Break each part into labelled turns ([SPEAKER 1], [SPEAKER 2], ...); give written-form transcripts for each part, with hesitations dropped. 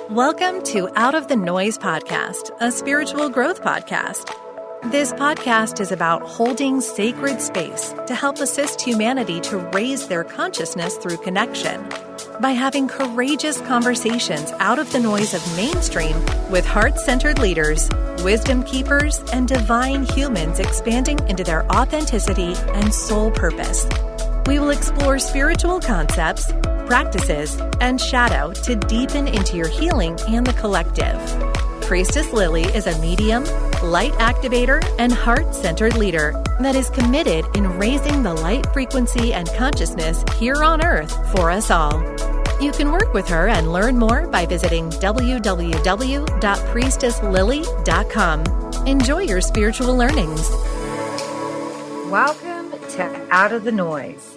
[SPEAKER 1] Welcome to Out of the Noise podcast, a spiritual growth podcast. This podcast is about holding sacred space to help assist humanity to raise their consciousness through connection by having courageous conversations out of the noise of mainstream with heart-centered leaders, wisdom keepers, and divine humans expanding into their authenticity and soul purpose. We will explore spiritual concepts, practices, and shadow to deepen into your healing and the collective. Priestess Lily is a medium, light activator, and heart-centered leader that is committed in raising the light frequency and consciousness here on Earth for us all. You can work with her and learn more by visiting www.priestesslily.com. Enjoy your spiritual learnings.
[SPEAKER 2] Welcome to Out of the Noise.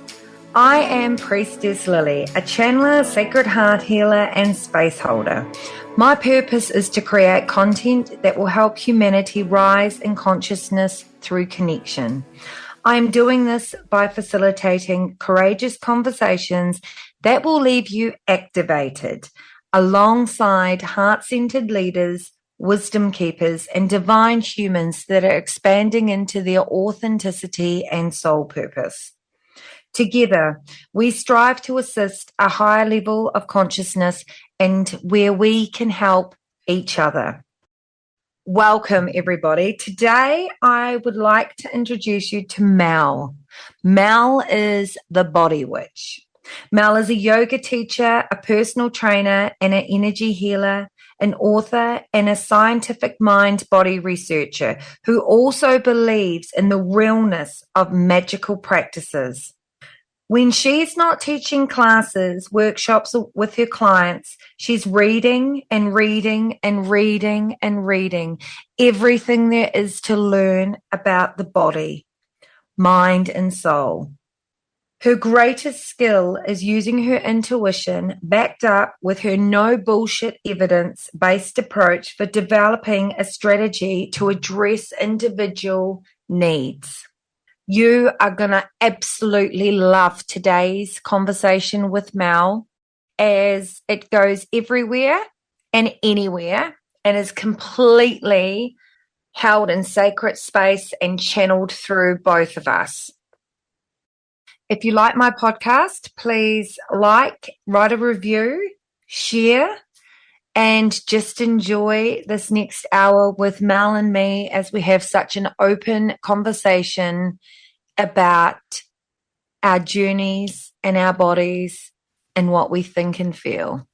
[SPEAKER 2] I am Priestess Lily, a channeler, sacred heart healer, and space holder. My purpose is to create content that will help humanity rise in consciousness through connection. I am doing this by facilitating courageous conversations that will leave you activated, alongside heart-centered leaders, wisdom keepers, and divine humans that are expanding into their authenticity and soul purpose. Together, we strive to assist a higher level of consciousness and where we can help each other. Welcome, everybody. Today, I would like to introduce you to Mel. Mel is the Body Witch. Mel is a yoga teacher, a personal trainer, and an energy healer, an author, and a scientific mind-body researcher who also believes in the realness of magical practices. When she's not teaching classes, workshops with her clients, she's reading and reading and reading and reading everything there is to learn about the body, mind, and soul. Her greatest skill is using her intuition backed up with her no bullshit evidence-based approach for developing a strategy to address individual needs. You are going to absolutely love today's conversation with Mel, as it goes everywhere and anywhere and is completely held in sacred space and channeled through both of us. If you like my podcast, please like, write a review, share, and just enjoy this next hour with Mel and me as we have such an open conversation about our journeys and our bodies and what we think and feel.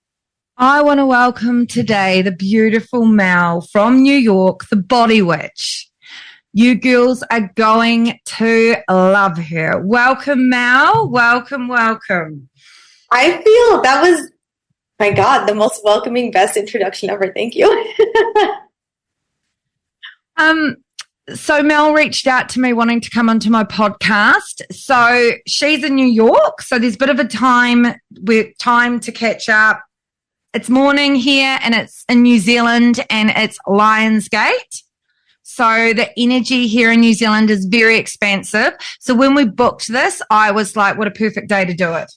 [SPEAKER 2] I want to welcome today the beautiful Mel from New York, the Body Witch. You girls are going to love her. Welcome, Mel. Welcome, welcome.
[SPEAKER 3] I feel that was, my God, the most welcoming, best introduction ever. Thank you.
[SPEAKER 2] So Mel reached out to me wanting to come onto my podcast. So she's in New York. So there's a bit of a time to catch up. It's morning here and it's in New Zealand and it's Lionsgate. So the energy here in New Zealand is very expansive. So when we booked this, I was like, what a perfect day to do it.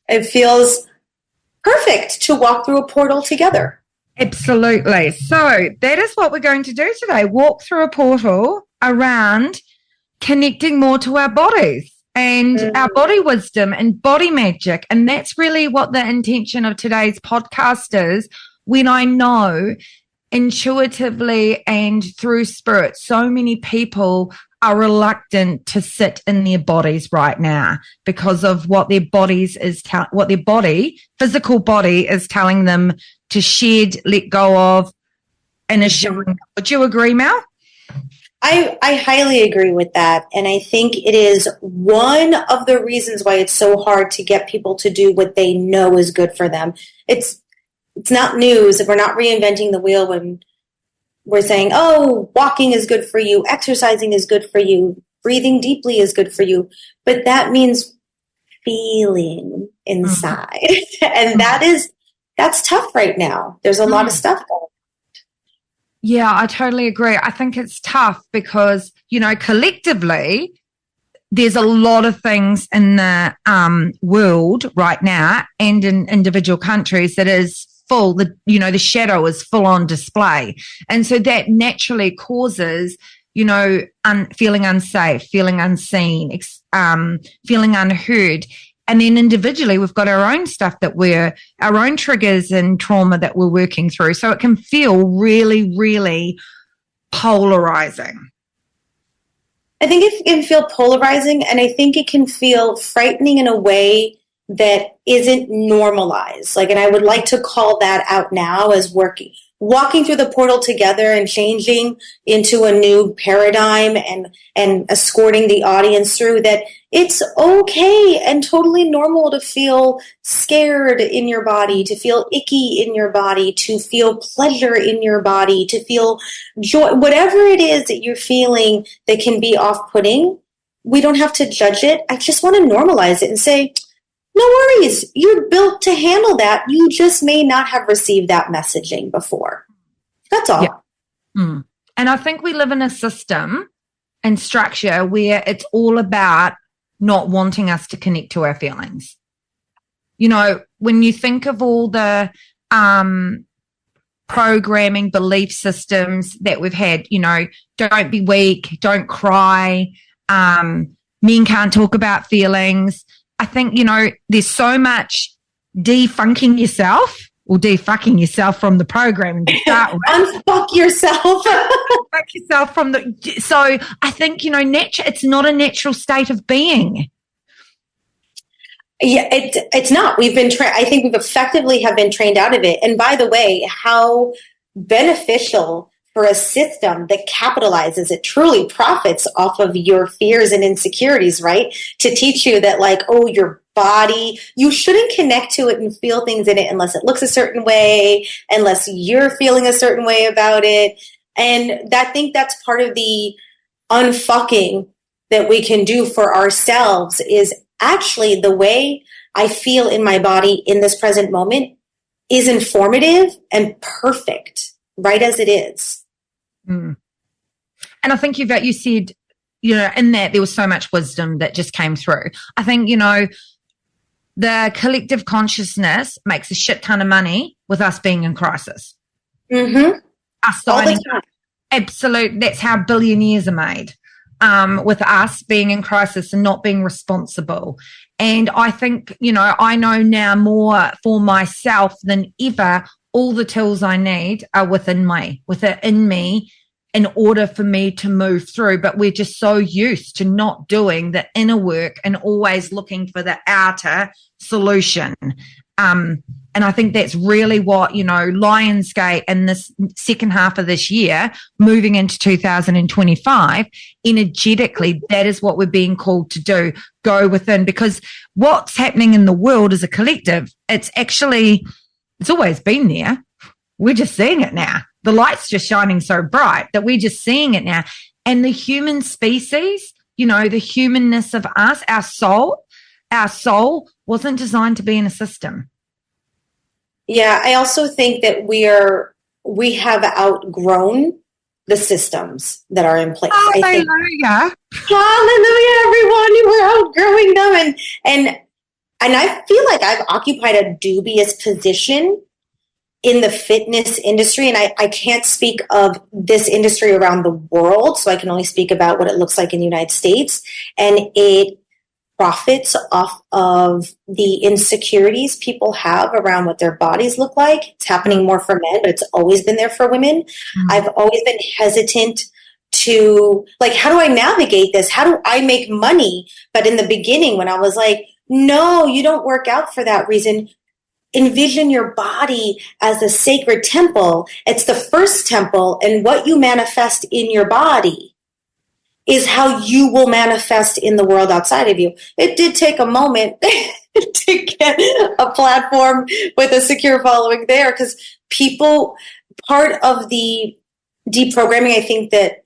[SPEAKER 3] It feels perfect to walk through a portal together.
[SPEAKER 2] Absolutely. So that is what we're going to do today. Walk through a portal around connecting more to our bodies and our body wisdom and body magic. And that's really what the intention of today's podcast is. When I know intuitively and through spirit, so many people are reluctant to sit in their bodies right now because of what their bodies is physical body is telling them to shed, let go of, and is showing. Would you agree, Mel?
[SPEAKER 3] I highly agree with that. And I think it is one of the reasons why it's so hard to get people to do what they know is good for them. It's not news. We're not reinventing the wheel when we're saying, oh, walking is good for you, exercising is good for you, breathing deeply is good for you. But that means feeling inside. And that's tough right now. There's a lot of stuff going on.
[SPEAKER 2] Yeah, I totally agree. I think it's tough because, collectively, there's a lot of things in the world right now and in individual countries that is full, the shadow is full on display. And so that naturally causes, feeling unsafe, feeling unseen, feeling unheard. And then individually, we've got our own stuff our own triggers and trauma that we're working through. So it can feel really, really polarizing.
[SPEAKER 3] I think it can feel polarizing, and I think it can feel frightening in a way that isn't normalized. And I would like to call that out now as walking through the portal together and changing into a new paradigm and escorting the audience through that. It's okay and totally normal to feel scared in your body, to feel icky in your body, to feel pleasure in your body, to feel joy, whatever it is that you're feeling that can be off-putting. We don't have to judge it. I just want to normalize it and say, no worries. You're built to handle that. You just may not have received that messaging before. That's all.
[SPEAKER 2] Yeah. And I think we live in a system and structure where it's all about not wanting us to connect to our feelings. When you think of all the programming belief systems that we've had, don't be weak, don't cry, men can't talk about feelings. I think, there's so much defunking yourself or defucking yourself from the programming to start with.
[SPEAKER 3] Unfuck yourself.
[SPEAKER 2] Unfuck yourself from so I think, it's not a natural state of being.
[SPEAKER 3] Yeah, it's not. We've been I think we've effectively have been trained out of it. And by the way, how beneficial for a system that capitalizes, it truly profits off of your fears and insecurities, right? To teach you that your body, you shouldn't connect to it and feel things in it unless it looks a certain way, unless you're feeling a certain way about it. And I think that's part of the unfucking that we can do for ourselves is actually the way I feel in my body in this present moment is informative and perfect, right as it is.
[SPEAKER 2] And I think you said, in that there was so much wisdom that just came through. I think, the collective consciousness makes a shit ton of money with us being in crisis.
[SPEAKER 3] Mm-hmm.
[SPEAKER 2] Us signing up. Absolute. That's how billionaires are made, with us being in crisis and not being responsible. And I think, I know now more for myself than ever, all the tools I need are within me in order for me to move through. But we're just so used to not doing the inner work and always looking for the outer solution. And I think that's really what, Lionsgate in this second half of this year, moving into 2025, energetically, that is what we're being called to do, go within. Because what's happening in the world as a collective, it's always been there. We're just seeing it now. The light's just shining so bright that we're just seeing it now. And the human species, the humanness of us, our soul wasn't designed to be in a system.
[SPEAKER 3] Yeah, I also think that we have outgrown the systems that are in place.
[SPEAKER 2] Hallelujah.
[SPEAKER 3] Hallelujah, everyone. We're outgrowing them. And I feel like I've occupied a dubious position in the fitness industry, and I can't speak of this industry around the world, so I can only speak about what it looks like in the United States, and it profits off of the insecurities people have around what their bodies look like. It's happening more for men, but it's always been there for women. Mm-hmm. I've always been hesitant to, how do I navigate this? How do I make money? But in the beginning, when I was like, no, you don't work out for that reason. Envision your body as a sacred temple. It's the first temple, and what you manifest in your body is how you will manifest in the world outside of you. It did take a moment to get a platform with a secure following there, because part of the deprogramming, I think that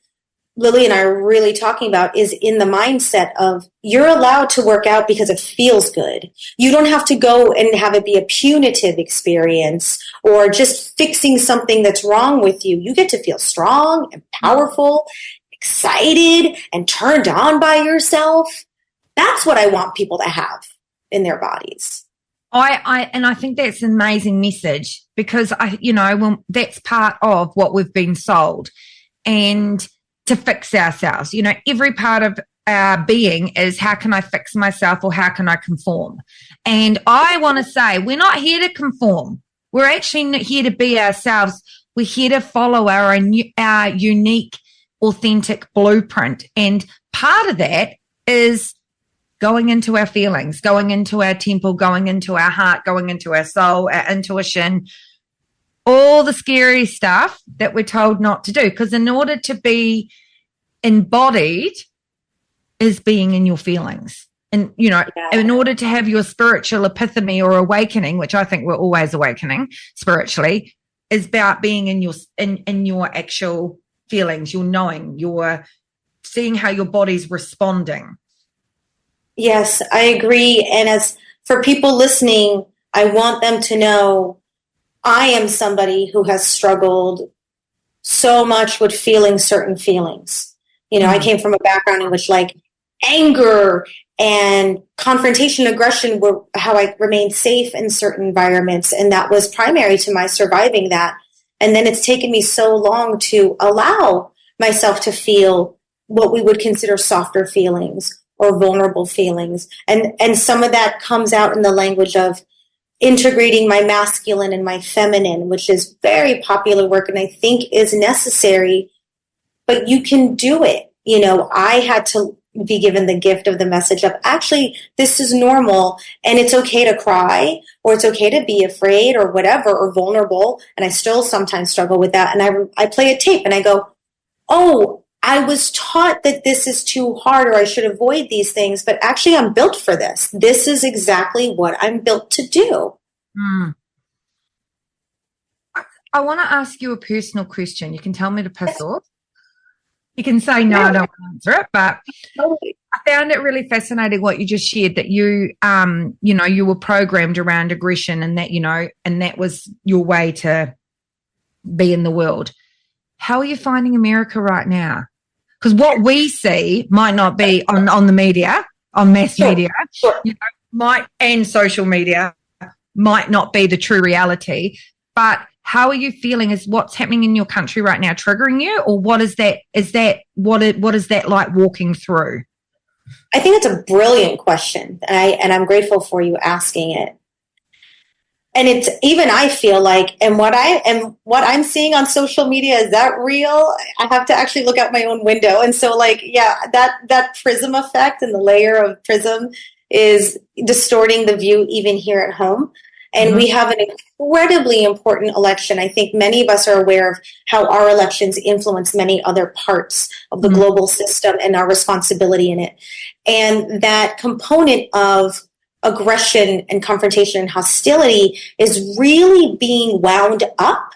[SPEAKER 3] Lily and I are really talking about, is in the mindset of you're allowed to work out because it feels good. You don't have to go and have it be a punitive experience or just fixing something that's wrong with you. You get to feel strong and powerful, excited and turned on by yourself. That's what I want people to have in their bodies.
[SPEAKER 2] I think that's an amazing message, because that's part of what we've been sold, and to fix ourselves, every part of our being is, how can I fix myself, or how can I conform? And I want to say, we're not here to conform. We're actually here to be ourselves. We're here to follow our unique, authentic blueprint. And part of that is going into our feelings, going into our temple, going into our heart, going into our soul, our intuition, all the scary stuff that we're told not to do. Because in order to be embodied is being in your feelings. And, in order to have your spiritual epiphany or awakening, which I think we're always awakening spiritually, is about being in your actual feelings, your knowing, your seeing how your body's responding.
[SPEAKER 3] Yes, I agree. And as for people listening, I want them to know I am somebody who has struggled so much with feeling certain feelings. I came from a background in which anger and confrontation, aggression were how I remained safe in certain environments. And that was primary to my surviving that. And then it's taken me so long to allow myself to feel what we would consider softer feelings or vulnerable feelings. And some of that comes out in the language of integrating my masculine and my feminine, which is very popular work and I think is necessary, but you can do it. I had to be given the gift of the message of, actually, this is normal and it's okay to cry, or it's okay to be afraid or whatever, or vulnerable. And I still sometimes struggle with that. And I play a tape and I go, oh, I was taught that this is too hard, or I should avoid these things, but actually I'm built for this. This is exactly what I'm built to do.
[SPEAKER 2] I want to ask you a personal question. You can tell me to piss off. You can say, no, I don't want to answer it, but I found it really fascinating what you just shared, that you were programmed around aggression, and that, and that was your way to be in the world. How are you finding America right now? Because what we see might not be on the media, on mass media, and social media might not be the true reality. But how are you feeling? Is what's happening in your country right now triggering you, or what is that? What is that like walking through?
[SPEAKER 3] I think it's a brilliant question, and I'm grateful for you asking it. And it's even, I feel like, and what I'm seeing on social media, is that real? I have to actually look out my own window. And so that prism effect and the layer of prism is distorting the view even here at home. And we have an incredibly important election. I think many of us are aware of how our elections influence many other parts of the global system and our responsibility in it. And that component of aggression and confrontation and hostility is really being wound up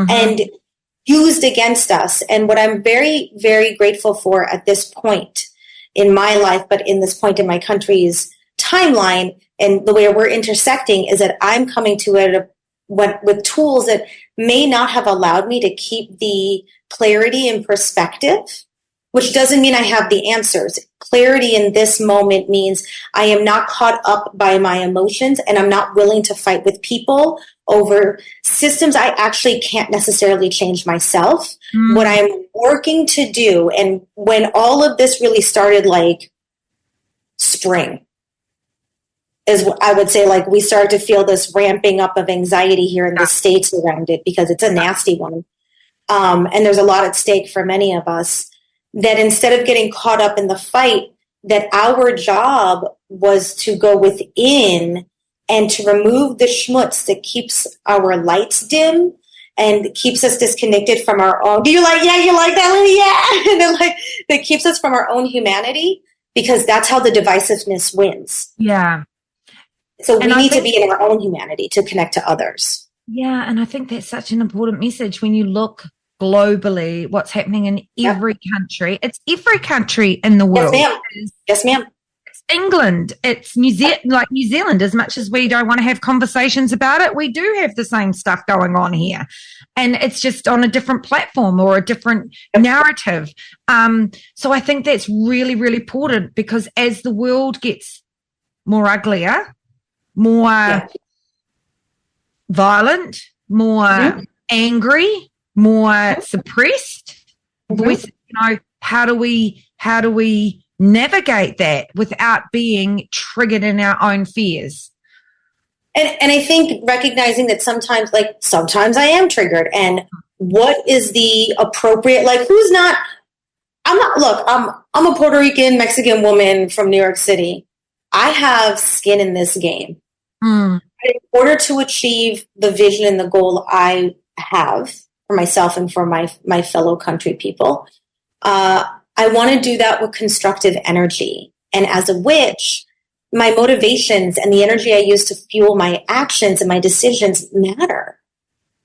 [SPEAKER 3] and used against us. And what I'm very, very grateful for at this point in my life, but in this point in my country's timeline and the way we're intersecting, is that I'm coming to it with tools that may not have allowed me to keep the clarity and perspective, which doesn't mean I have the answers. Clarity in this moment means I am not caught up by my emotions, and I'm not willing to fight with people over systems I actually can't necessarily change myself. What I'm working to do, and when all of this really started, like spring, is I would say, like, we started to feel this ramping up of anxiety here in the States around it, because it's a nasty one. And there's a lot at stake for many of us, that instead of getting caught up in the fight, that our job was to go within and to remove the schmutz that keeps our lights dim and keeps us disconnected from our own. Do you like, you like that, Lily? Yeah. And then, that keeps us from our own humanity, because that's how the divisiveness wins.
[SPEAKER 2] Yeah.
[SPEAKER 3] So we need to be in our own humanity to connect to others.
[SPEAKER 2] Yeah, and I think that's such an important message when you look globally, what's happening in every country. It's every country in the world.
[SPEAKER 3] Yes, ma'am.
[SPEAKER 2] England, it's New Zealand. As much as we don't want to have conversations about it, we do have the same stuff going on here, and it's just on a different platform or a different narrative. So I think that's really, really important, because as the world gets more uglier, more violent, more angry, more suppressed, voice, how do we navigate that without being triggered in our own fears?
[SPEAKER 3] And I think recognizing that sometimes I am triggered, and what is the appropriate, I'm a Puerto Rican Mexican woman from New York City. I have skin in this game. In order to achieve the vision and the goal I have for myself and for my fellow country people, I want to do that with constructive energy. And as a witch, my motivations and the energy I use to fuel my actions and my decisions matter.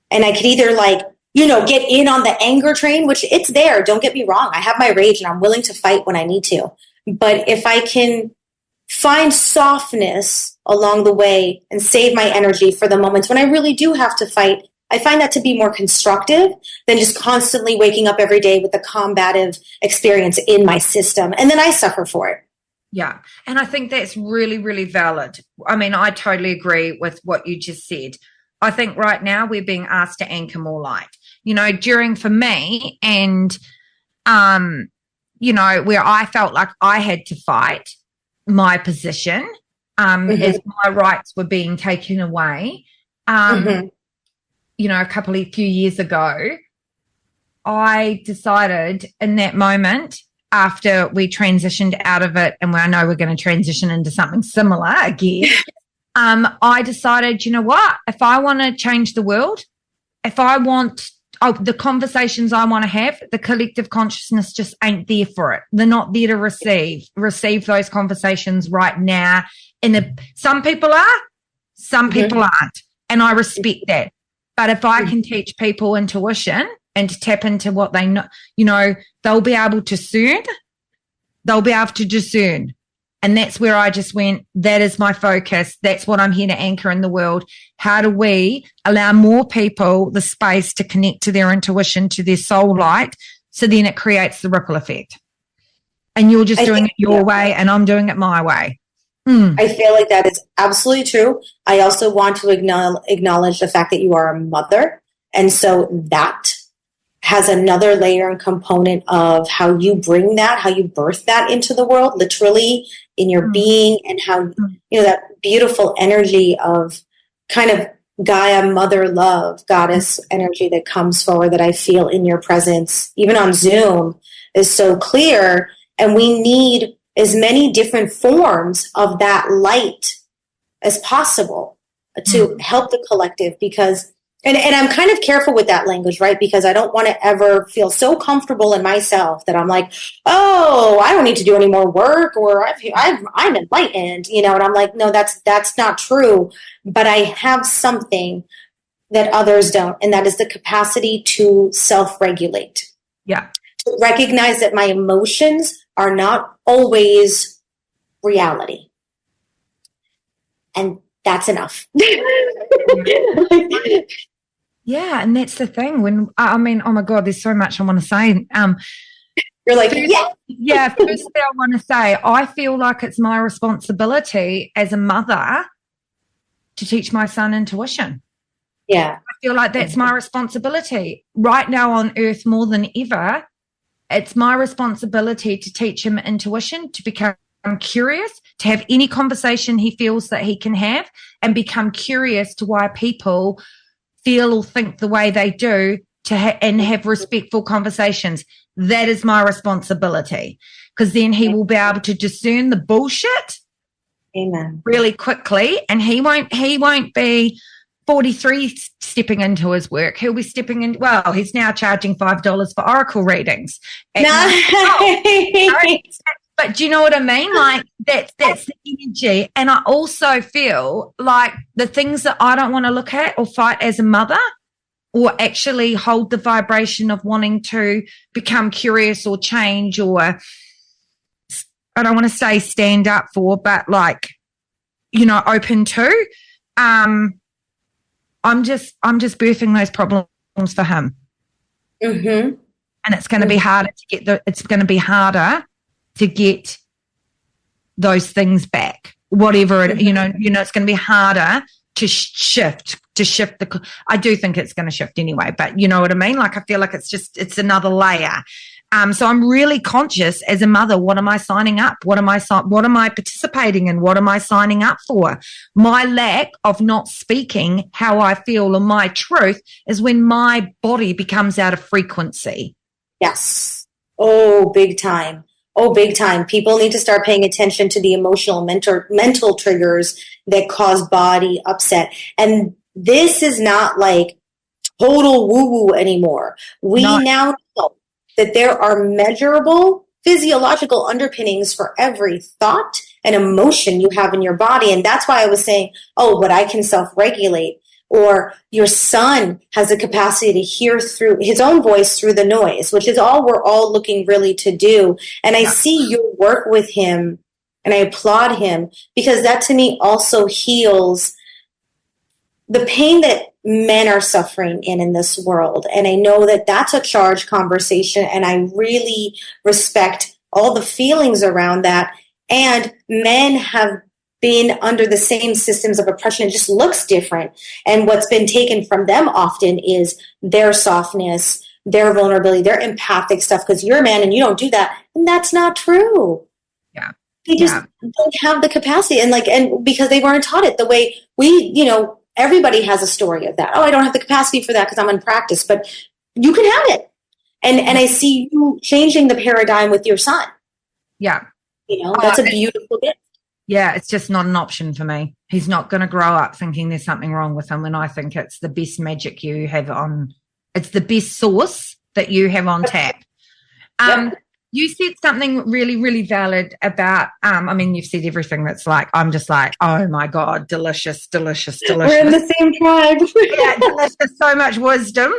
[SPEAKER 3] And I could either get in on the anger train, which it's there. Don't get me wrong. I have my rage and I'm willing to fight when I need to. But if I can find softness along the way and save my energy for the moments when I really do have to fight, I find that to be more constructive than just constantly waking up every day with a combative experience in my system. And then I suffer for it.
[SPEAKER 2] Yeah. And I think that's really, really valid. I mean, I totally agree with what you just said. I think right now we're being asked to anchor more light, for me, and, where I felt like I had to fight my position as my rights were being taken away. A few years ago, I decided in that moment, after we transitioned out of it, and I know we're going to transition into something similar again, I decided, you know what, if I want to change the world, if I want the conversations I want to have, the collective consciousness just ain't there for it. They're not there to receive those conversations right now. And some people are, some people aren't. And I respect that. But if I can teach people intuition and to tap into what they know, they'll be able to discern. They'll be able to discern. And that's where I just went, that is my focus. That's what I'm here to anchor in the world. How do we allow more people the space to connect to their intuition, to their soul light, so then it creates the ripple effect? And you're just doing it your way, and I'm doing it my way.
[SPEAKER 3] I feel like that is absolutely true. I also want to acknowledge the fact that you are a mother. And so that has another layer and component of how you bring that, how you birth that into the world, literally in your being, and how, that beautiful energy of kind of Gaia, mother love, goddess energy that comes forward that I feel in your presence, even on Zoom, is so clear. And we need as many different forms of that light as possible to help the collective, because and I'm kind of careful with that language, right? Because I don't want to ever feel so comfortable in myself that I'm like, oh, I don't need to do any more work, or I'm enlightened, and I'm like, no, that's not true. But I have something that others don't, and that is the capacity to self-regulate.
[SPEAKER 2] Yeah.
[SPEAKER 3] To recognize that my emotions are not always reality. And that's enough.
[SPEAKER 2] Yeah, and that's the thing. Oh my God, there's so much I want to say.
[SPEAKER 3] You're like,
[SPEAKER 2] first thing I want to say, I feel like it's my responsibility as a mother to teach my son intuition.
[SPEAKER 3] Yeah.
[SPEAKER 2] I feel like that's my responsibility. Right now on earth more than ever, it's my responsibility to teach him intuition, to become curious, to have any conversation he feels that he can have, and become curious to why people feel or think the way they do, and have respectful conversations. That is my responsibility, because then he will be able to discern the bullshit.
[SPEAKER 3] Amen.
[SPEAKER 2] Really quickly, and he won't be 43 stepping into his work. He'll be stepping in. Well, he's now charging $5 for oracle readings. But do you know what I mean? Like that's the energy. And I also feel like the things that I don't want to look at or fight as a mother, or actually hold the vibration of wanting to become curious or change or I don't want to say stand up for, but like, open to. I'm just birthing those problems for him.
[SPEAKER 3] Mm-hmm.
[SPEAKER 2] And it's going to be harder to get those things back. Whatever it, it's going to be harder to shift I do think it's going to shift anyway, but you know what I mean? Like, I feel like it's another layer. So I'm really conscious as a mother. What am I signing up? What am I participating in? What am I signing up for? My lack of not speaking how I feel or my truth is when my body becomes out of frequency.
[SPEAKER 3] Yes. Oh, big time. Oh, big time. People need to start paying attention to the emotional mental triggers that cause body upset. And this is not like total woo-woo anymore. We now know that there are measurable physiological underpinnings for every thought and emotion you have in your body. And that's why I was saying, but I can self-regulate. Or your son has the capacity to hear through his own voice through the noise, which is all we're all looking really to do. And I see your work with him, and I applaud him, because that to me also heals the pain that men are suffering in this world. And I know that that's a charged conversation, and I really respect all the feelings around that. And men have been under the same systems of oppression. It just looks different. And what's been taken from them often is their softness, their vulnerability, their empathic stuff, because you're a man and you don't do that. And that's not true.
[SPEAKER 2] Yeah.
[SPEAKER 3] They just don't have the capacity. And because they weren't taught it the way everybody has a story of that. I don't have the capacity for that because I'm unpracticed, but you can have it. And I see you changing the paradigm with your son.
[SPEAKER 2] Yeah.
[SPEAKER 3] That's a beautiful gift.
[SPEAKER 2] Yeah, it's just not an option for me. He's not going to grow up thinking there's something wrong with him. And I think it's the best magic you have it's the best source that you have on tap. You said something really, really valid about, you've said everything that's like, I'm just like, oh my God, delicious, delicious, delicious.
[SPEAKER 3] We're in the same tribe.
[SPEAKER 2] Yeah, delicious, so much wisdom.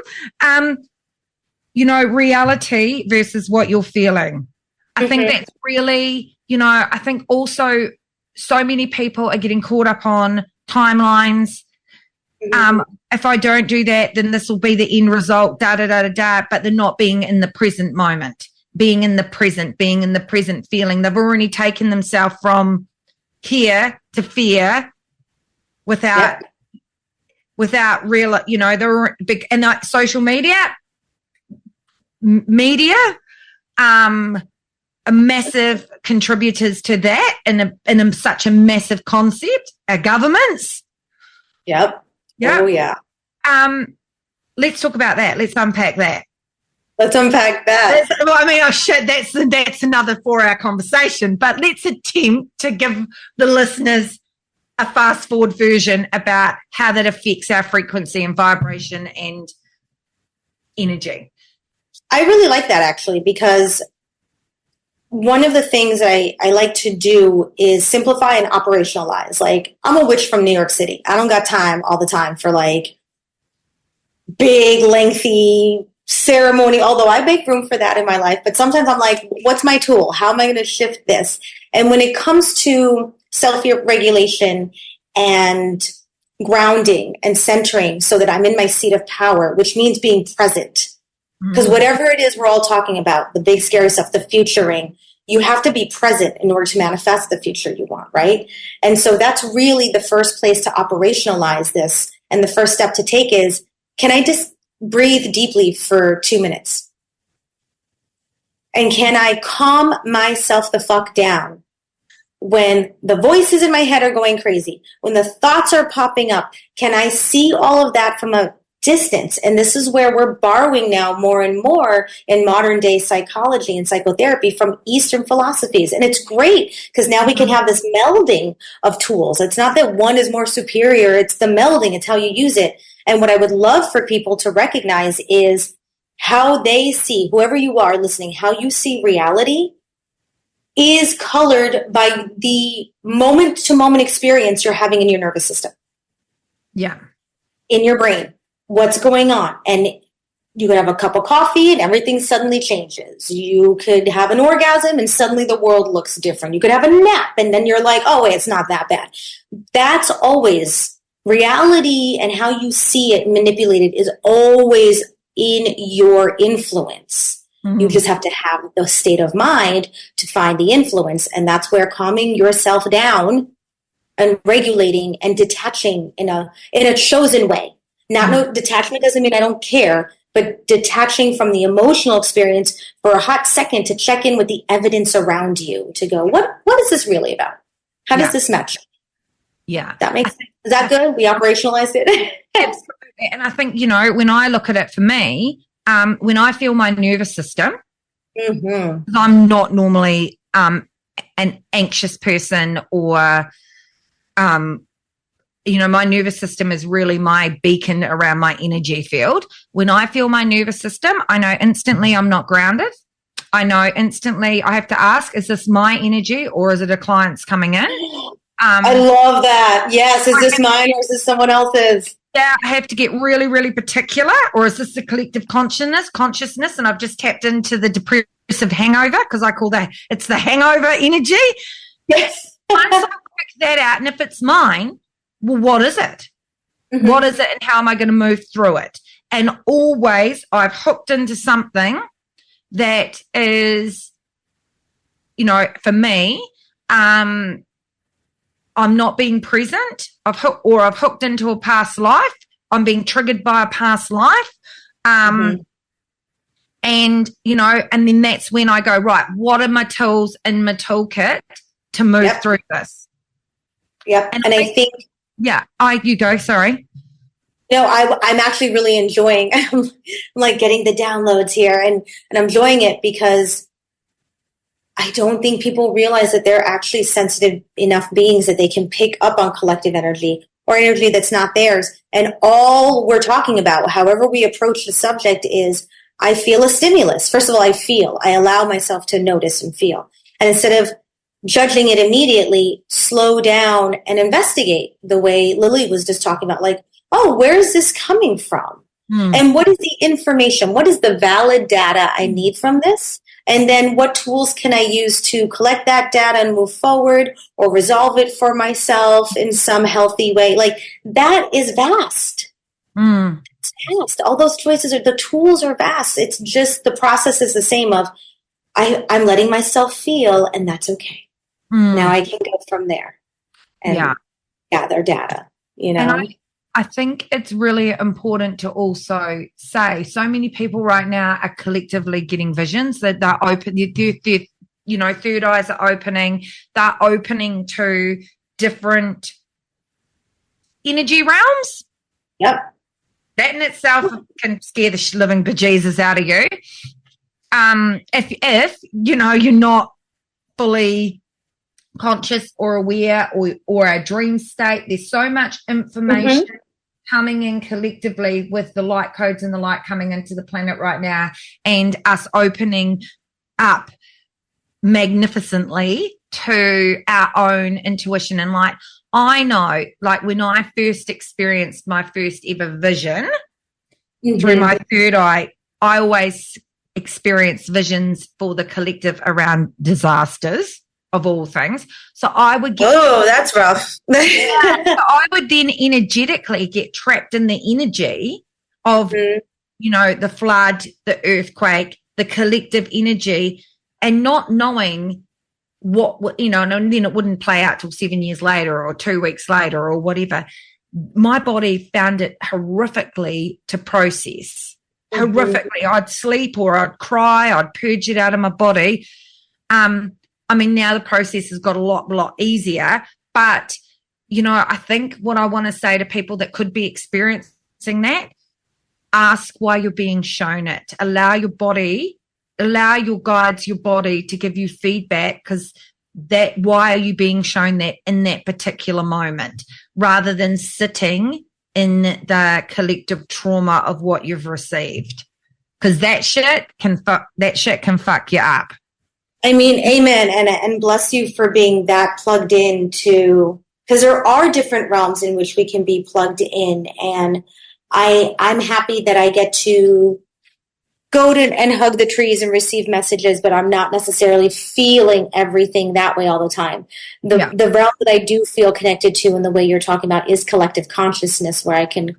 [SPEAKER 2] Reality versus what you're feeling. I think that's really, I think also so many people are getting caught up on timelines. If I don't do that, then this will be the end result, but they're not being in the present moment, being in the present feeling. They've already taken themselves from here to fear without real, they're big, and social media, massive contributors to that, and such a massive concept. Our governments.
[SPEAKER 3] Yep. Oh yeah.
[SPEAKER 2] Let's talk about that. Let's unpack that.
[SPEAKER 3] Let's unpack that.
[SPEAKER 2] That's another 4-hour conversation. But let's attempt to give the listeners a fast forward version about how that affects our frequency and vibration and energy.
[SPEAKER 3] I really like that, actually, because one of the things I like to do is simplify and operationalize. Like, I'm a witch from New York City. I don't got time all the time for like big, lengthy ceremony, although I make room for that in my life. But sometimes I'm like, what's my tool? How am I going to shift this? And when it comes to self-regulation and grounding and centering so that I'm in my seat of power, which means being present. Because whatever it is we're all talking about, the big scary stuff, the futuring, you have to be present in order to manifest the future you want, right? And so that's really the first place to operationalize this. And the first step to take is, can I just breathe deeply for 2 minutes? And can I calm myself the fuck down when the voices in my head are going crazy, when the thoughts are popping up? Can I see all of that from a distance? And this is where we're borrowing now more and more in modern day psychology and psychotherapy from Eastern philosophies. And it's great because now we can have this melding of tools. It's not that one is more superior. It's the melding. It's how you use it. And what I would love for people to recognize is how they see, whoever you are listening, how you see reality is colored by the moment to moment experience you're having in your nervous system.
[SPEAKER 2] Yeah.
[SPEAKER 3] In your brain. What's going on? And You could have a cup of coffee and everything suddenly changes. You could have an orgasm and suddenly the world looks different. You could have a nap and then you're like, oh, wait, it's not that bad. That's always reality, and how you see it manipulated is always in your influence. Mm-hmm. You just have to have the state of mind to find the influence. And that's where calming yourself down and regulating and detaching in a chosen way. No, detachment doesn't mean I don't care, but detaching from the emotional experience for a hot second to check in with the evidence around you, to go, what is this really about? How does this match?
[SPEAKER 2] Yeah.
[SPEAKER 3] That makes sense. Is that good? We operationalized it.
[SPEAKER 2] Absolutely. And I think, when I look at it for me, when I feel my nervous system, mm-hmm. I'm not normally an anxious person, or my nervous system is really my beacon around my energy field. When I feel my nervous system, I know instantly I'm not grounded. I know instantly I have to ask, is this my energy or is it a client's coming in?
[SPEAKER 3] I love that. Yes. Is this mine or is this someone else's?
[SPEAKER 2] Yeah, I have to get really, really particular, or is this the collective consciousness? And I've just tapped into the depressive hangover, because I call it's the hangover energy.
[SPEAKER 3] Yes.
[SPEAKER 2] Once I work that out, and if it's mine, well, what is it? Mm-hmm. What is it, and how am I going to move through it? And always I've hooked into something that is, for me, I'm not being present. I've hooked into a past life. I'm being triggered by a past life. And then that's when I go, right, what are my tools in my toolkit to move through this?
[SPEAKER 3] Yep. And I think.
[SPEAKER 2] Yeah. You go. Sorry.
[SPEAKER 3] No, I'm actually really enjoying, I'm like getting the downloads here, and I'm enjoying it because I don't think people realize that they're actually sensitive enough beings that they can pick up on collective energy or energy that's not theirs. And all we're talking about, however we approach the subject, is I feel a stimulus. First of all, I allow myself to notice and feel. And instead of judging it immediately, slow down and investigate the way Lily was just talking about, like, oh, where is this coming from? And what is the information? What is the valid data I need from this? And then what tools can I use to collect that data and move forward or resolve it for myself in some healthy way? Like, that is vast. It's vast. All those choices the tools are vast. It's just the process is the same of I'm letting myself feel, and that's okay. Now I can go from there and gather data,
[SPEAKER 2] And I think it's really important to also say, so many people right now are collectively getting visions that they're open, their third eyes are opening. They're opening to different energy realms.
[SPEAKER 3] Yep.
[SPEAKER 2] That in itself can scare the living bejesus out of you. If you're not fully conscious or aware or a dream state, there's so much information coming in collectively with the light codes and the light coming into the planet right now, and us opening up magnificently to our own intuition and light. I know, like, when I first experienced my first ever vision through my third eye, I always experienced visions for the collective around disasters of all things. So I would get...
[SPEAKER 3] Oh, that's rough.
[SPEAKER 2] So I would then energetically get trapped in the energy of, the flood, the earthquake, the collective energy, and not knowing what, and then it wouldn't play out till 7 years later or 2 weeks later or whatever. My body found it horrifically to process. Horrifically. I'd sleep or I'd cry, I'd purge it out of my body. Now the process has got a lot easier, but, I think what I want to say to people that could be experiencing that, ask why you're being shown it. Allow your guides, your body to give you feedback, because why are you being shown that in that particular moment, rather than sitting in the collective trauma of what you've received, because that shit can fuck you up.
[SPEAKER 3] I mean, amen, and bless you for being that plugged into, because there are different realms in which we can be plugged in, and I'm happy that I get to go to and hug the trees and receive messages, but I'm not necessarily feeling everything that way all the time. The realm that I do feel connected to in the way you're talking about is collective consciousness, where I can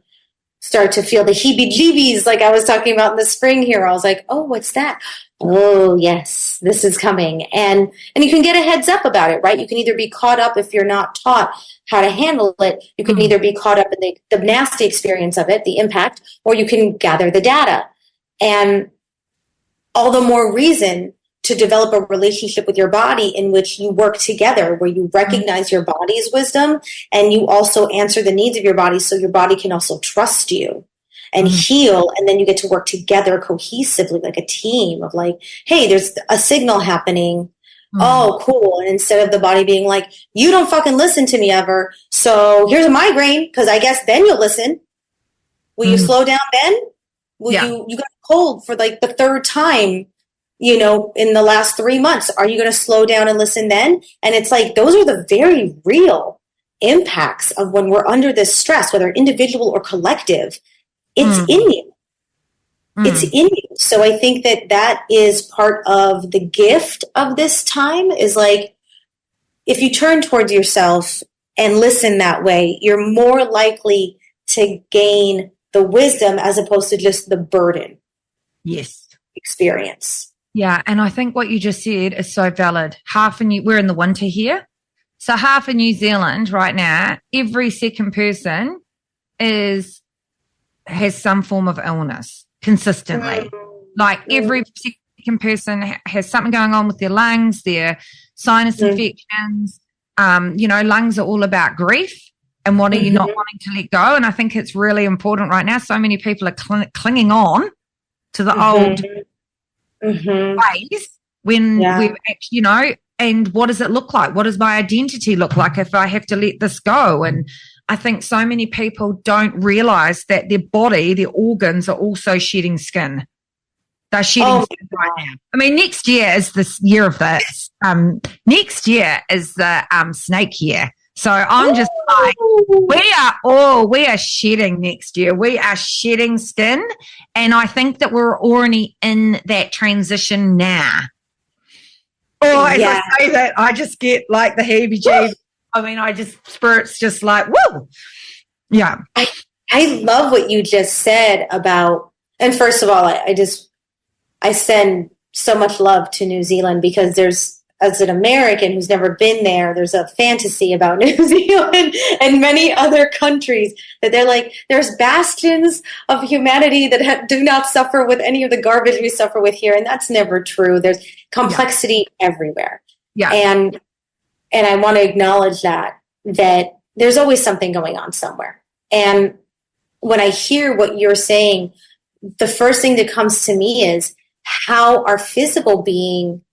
[SPEAKER 3] start to feel the heebie-jeebies like I was talking about in the spring here. I was like, oh, what's that? Oh, yes, this is coming. And you can get a heads up about it, right? You can either be caught up if you're not taught how to handle it. You can either be caught up in the nasty experience of it, the impact, or you can gather the data. And all the more reason to develop a relationship with your body in which you work together, where you recognize your body's wisdom and you also answer the needs of your body, so your body can also trust you and heal. And then you get to work together cohesively like a team of like, hey, there's a signal happening. Oh, cool. And instead of the body being like, you don't fucking listen to me ever, so here's a migraine, because I guess then you'll listen. Will you slow down then? You got a cold for like the third time, in the last 3 months. Are you going to slow down and listen then? And it's like, those are the very real impacts of when we're under this stress, whether individual or collective. It's in you. It's in you. So I think that is part of the gift of this time, is like, if you turn towards yourself and listen that way, you're more likely to gain the wisdom as opposed to just the burden.
[SPEAKER 2] Yes.
[SPEAKER 3] Experience.
[SPEAKER 2] Yeah. And I think what you just said is so valid. We're in the winter here. So half of New Zealand right now, every second person has some form of illness consistently. Like every second person has something going on with their lungs, their sinus infections. Lungs are all about grief. And what are you not wanting to let go? And I think it's really important right now. So many people are clinging on to the old ways when we've actually, and what does it look like? What does my identity look like if I have to let this go? And I think so many people don't realize that their body, their organs are also shedding skin. They're shedding skin right now. I mean, next year is this year of this. Next year is the snake year. So I'm just like, we are shedding next year. We are shedding skin. And I think that we're already in that transition now. As I say that, I just get like the heebie-jeebies. I mean, spirit's just like, whoa. Yeah.
[SPEAKER 3] I love what you just said about, and first of all, I send so much love to New Zealand, because as an American who's never been there, there's a fantasy about New Zealand and many other countries that they're like, there's bastions of humanity that do not suffer with any of the garbage we suffer with here. And that's never true. There's complexity everywhere. Yeah. And I want to acknowledge that there's always something going on somewhere. And when I hear what you're saying, the first thing that comes to me is how our physical being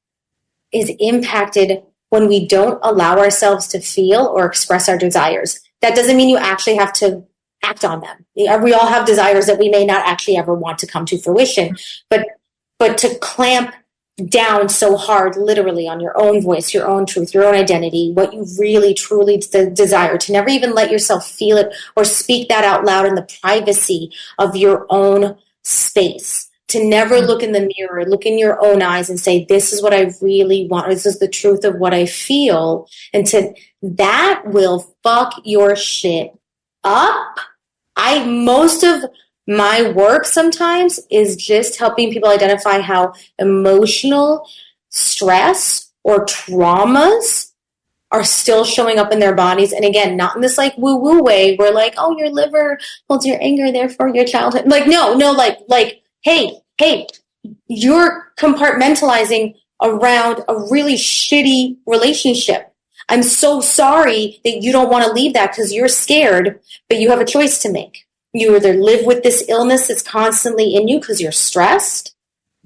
[SPEAKER 3] is impacted when we don't allow ourselves to feel or express our desires. That doesn't mean you actually have to act on them. We all have desires that we may not actually ever want to come to fruition, but to clamp down so hard, literally, on your own voice, your own truth, your own identity, what you really, truly desire, to never even let yourself feel it or speak that out loud in the privacy of your own space. To never look in the mirror, look in your own eyes and say, this is what I really want. This is the truth of what I feel. And that will fuck your shit up. Most of my work sometimes is just helping people identify how emotional stress or traumas are still showing up in their bodies. And again, not in this like woo-woo way where like, oh, your liver holds your anger, therefore your childhood. Like, no, like, hey, you're compartmentalizing around a really shitty relationship. I'm so sorry that you don't want to leave that because you're scared, but you have a choice to make. You either live with this illness that's constantly in you because you're stressed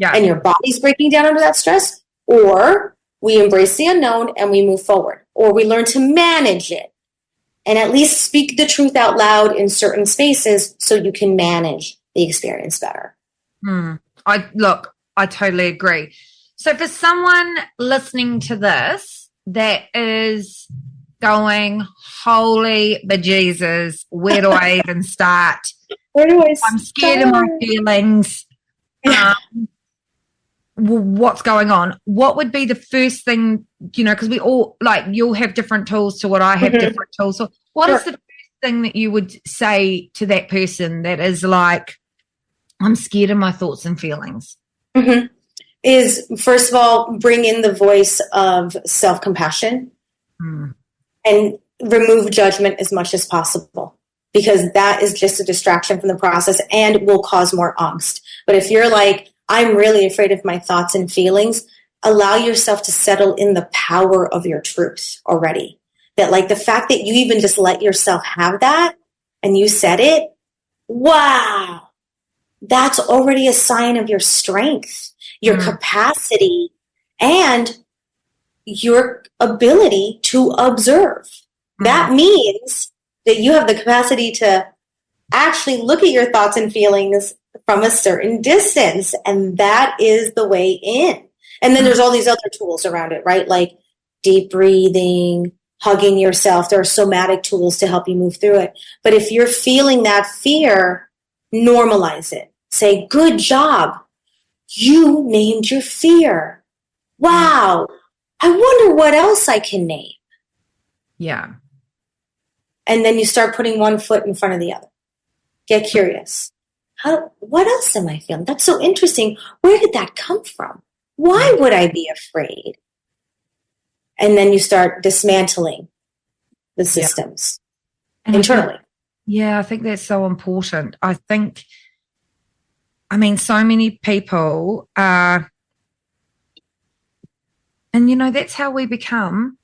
[SPEAKER 3] and your body's breaking down under that stress, or we embrace the unknown and we move forward, or we learn to manage it and at least speak the truth out loud in certain spaces so you can manage the experience better.
[SPEAKER 2] I totally agree. So for someone listening to this that is going, holy bejesus, where do I even start?
[SPEAKER 3] Where do I start?
[SPEAKER 2] I'm scared of my feelings. what's going on, what would be the first thing, because we all, like, you'll have different tools to what I have different tools. So what is the first thing that you would say to that person that is like, I'm scared of my thoughts and feelings?
[SPEAKER 3] Is, first of all, bring in the voice of self-compassion and remove judgment as much as possible, because that is just a distraction from the process and will cause more angst. But if you're like, I'm really afraid of my thoughts and feelings, allow yourself to settle in the power of your truth already. That, like, the fact that you even just let yourself have that and you said it, wow, that's already a sign of your strength, your capacity, and your ability to observe. That means that you have the capacity to actually look at your thoughts and feelings from a certain distance, and that is the way in. And then there's all these other tools around it, right? Like deep breathing, hugging yourself. There are somatic tools to help you move through it. But if you're feeling that fear, normalize it. Say, good job. You named your fear. Wow. I wonder what else I can name.
[SPEAKER 2] Yeah.
[SPEAKER 3] And then you start putting one foot in front of the other. Get curious. What else am I feeling? That's so interesting. Where did that come from? Why would I be afraid? And then you start dismantling the systems internally.
[SPEAKER 2] I think that's so important. So many people are, and that's how we become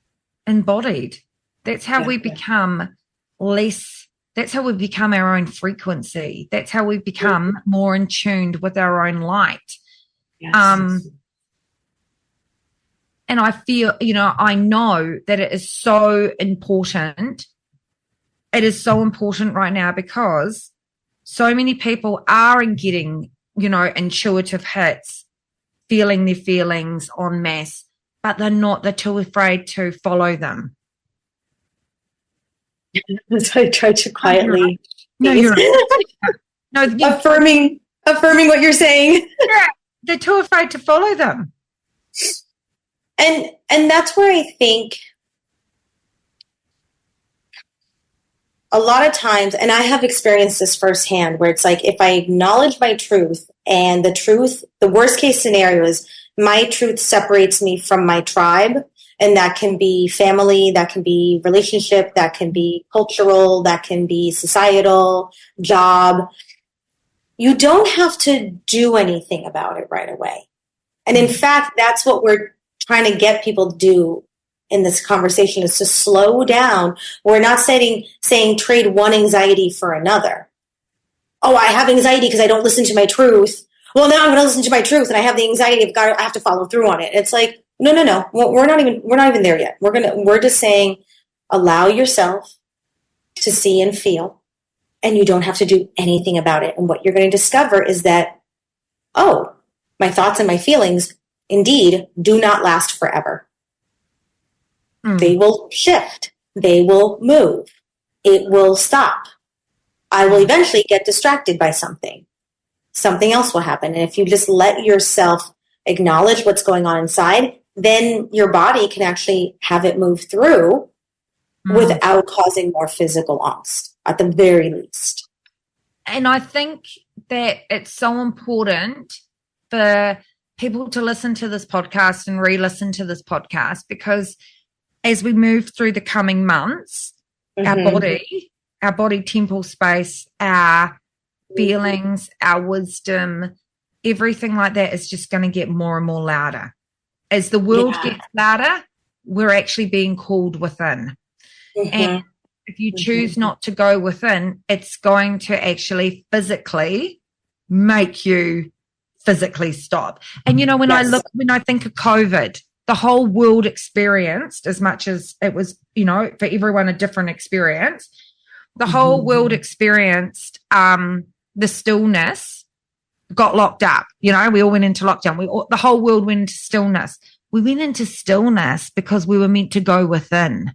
[SPEAKER 2] embodied. That's how we become less, that's how we become our own frequency. That's how we become more in tuned with our own light. Yes. And I feel, I know that it is so important. It is so important right now because so many people are getting, intuitive hits, feeling their feelings en masse, but they're too afraid to follow them.
[SPEAKER 3] So I tried to quietly.
[SPEAKER 2] No, you're no,
[SPEAKER 3] affirming what you're saying.
[SPEAKER 2] They're too afraid to follow them.
[SPEAKER 3] And that's where I think a lot of times, and I have experienced this firsthand, where it's like, if I acknowledge my truth, and the worst case scenario is my truth separates me from my tribe, and that can be family, that can be relationship, that can be cultural, that can be societal, job. You don't have to do anything about it right away. And in fact, that's what we're trying to get people to do in this conversation, is to slow down. We're not saying trade one anxiety for another. Oh, I have anxiety because I don't listen to my truth. Well, now I'm going to listen to my truth, and I have the anxiety of I have to follow through on it. It's like, no. We're not even there yet. We're just saying, allow yourself to see and feel, and you don't have to do anything about it. And what you're going to discover is that, oh, my thoughts and my feelings indeed do not last forever. They will shift. They will move. It will stop. I will eventually get distracted by something. Something else will happen. And if you just let yourself acknowledge what's going on inside, then your body can actually have it move through without causing more physical angst, at the very least.
[SPEAKER 2] And I think that it's so important for people to listen to this podcast and re-listen to this podcast, because as we move through the coming months, our body temple space, our feelings, our wisdom, everything like that is just going to get more and more louder. As the world gets louder, we're actually being called within. And if you choose not to go within, it's going to actually physically make you physically stop. And when I think of COVID, the whole world experienced, as much as it was, for everyone a different experience, the whole world experienced the stillness, got locked up. We all went into lockdown. The whole world went into stillness. We went into stillness because we were meant to go within.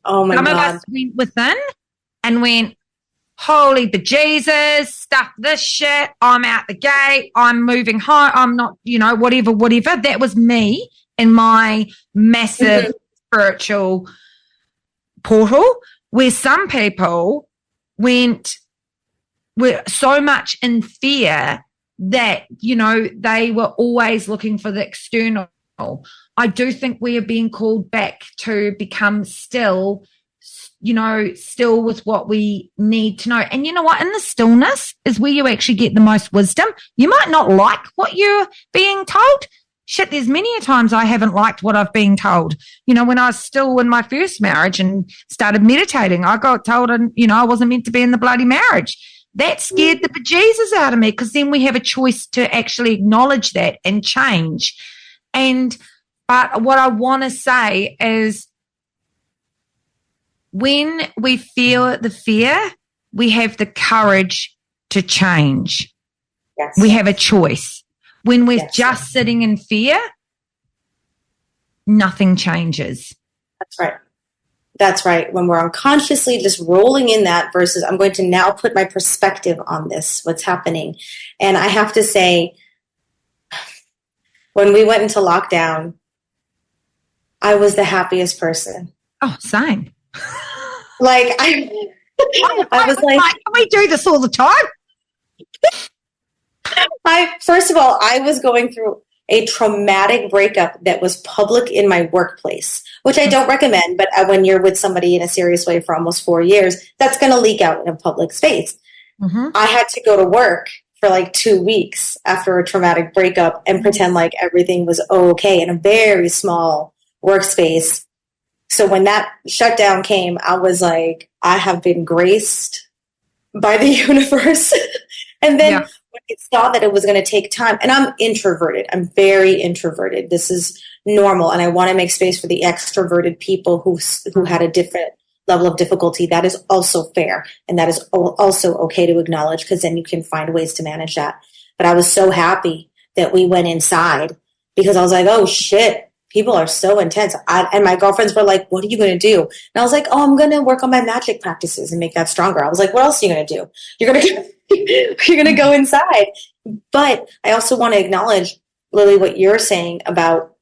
[SPEAKER 3] Oh my God.
[SPEAKER 2] Some of us went within and went, holy bejesus, stuff this shit, I'm out the gate, I'm moving home, I'm not, whatever. That was me in my massive spiritual portal, where some people were so much in fear that, they were always looking for the external. I do think we are being called back to become still with what we need to know. And you know what? In the stillness is where you actually get the most wisdom. You might not like what you're being told. Shit, there's many a times I haven't liked what I've been told. When I was still in my first marriage and started meditating, I got told, I wasn't meant to be in the bloody marriage. That scared the bejesus out of me, because then we have a choice to actually acknowledge that and change. But what I want to say is, when we feel the fear, we have the courage to change.
[SPEAKER 3] Yes.
[SPEAKER 2] We have a choice. When we're just sitting in fear, nothing changes.
[SPEAKER 3] That's right. When we're unconsciously just rolling in that versus I'm going to now put my perspective on this, what's happening. And I have to say, when we went into lockdown, I was the happiest person.
[SPEAKER 2] Oh, same.
[SPEAKER 3] I was like,
[SPEAKER 2] can we do this all the time?
[SPEAKER 3] First of all, I was going through a traumatic breakup that was public in my workplace, which I don't recommend, but when you're with somebody in a serious way for almost 4 years, that's going to leak out in a public space. Mm-hmm. I had to go to work for 2 weeks after a traumatic breakup and pretend like everything was okay in a very small workspace. So when that shutdown came, I was like, I have been graced by the universe. And then when I saw that it was going to take time, and I'm introverted. I'm very introverted. This is normal. And I want to make space for the extroverted people who had a different level of difficulty. That is also fair. And that is also okay to acknowledge, because then you can find ways to manage that. But I was so happy that we went inside, because I was like, oh shit. People are so intense. And my girlfriends were like, what are you going to do? And I was like, oh, I'm going to work on my magic practices and make that stronger. I was like, what else are you going to do? You're going to go inside. But I also want to acknowledge, Lily, what you're saying about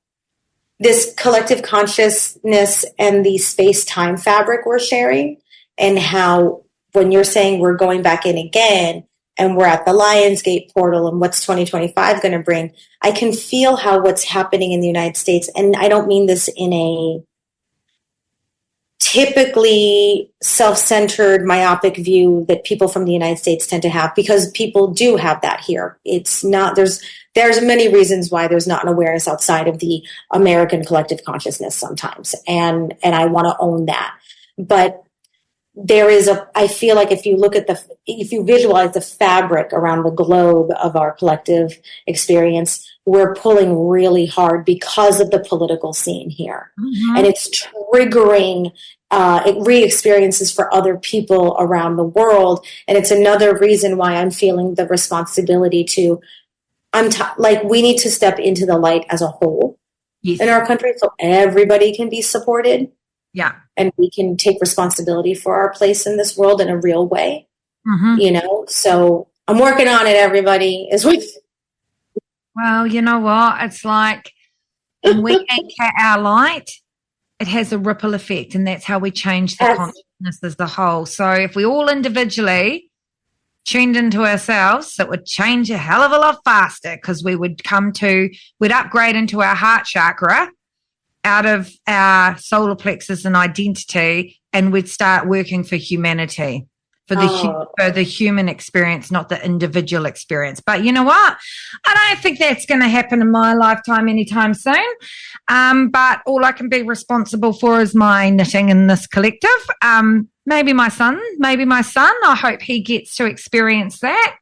[SPEAKER 3] this collective consciousness and the space-time fabric we're sharing, and how when you're saying we're going back in again, and we're at the Lionsgate portal, and what's 2025 going to bring, I can feel how what's happening in the United States, and I don't mean this in a typically self-centered, myopic view that people from the United States tend to have, because people do have that here. It's not, there's many reasons why there's not an awareness outside of the American collective consciousness sometimes, and I want to own that. But I feel like if you visualize the fabric around the globe of our collective experience, we're pulling really hard because of the political scene here. Mm-hmm. And it's triggering re-experiences for other people around the world. And it's another reason why I'm feeling the responsibility to, we need to step into the light as a whole in our country, so everybody can be supported.
[SPEAKER 2] Yeah.
[SPEAKER 3] And we can take responsibility for our place in this world in a real way. Mm-hmm. So I'm working on it, everybody.
[SPEAKER 2] Well, you know what? It's like when we anchor our light, it has a ripple effect, and that's how we change the consciousness as a whole. So if we all individually tuned into ourselves, it would change a hell of a lot faster, because we'd upgrade into our heart chakra out of our solar plexus and identity, and we'd start working for humanity, for the human experience, not the individual experience. But you know what? I don't think that's going to happen in my lifetime anytime soon. But all I can be responsible for is my knitting in this collective. Maybe my son, I hope he gets to experience that.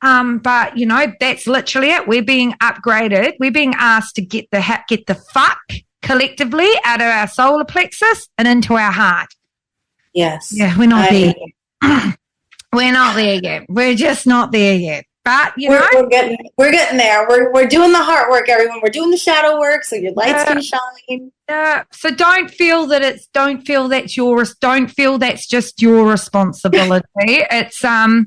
[SPEAKER 2] But that's literally it. We're being upgraded. We're being asked to get the fuck collectively out of our solar plexus and into our heart.
[SPEAKER 3] Yes.
[SPEAKER 2] Yeah, we're not there yet. We're not there yet. We're just not there yet. But, you know.
[SPEAKER 3] We're getting there. We're doing the hard work, everyone. We're doing the shadow work so your lights can shine.
[SPEAKER 2] Yeah. So don't feel that's just your responsibility. It's, I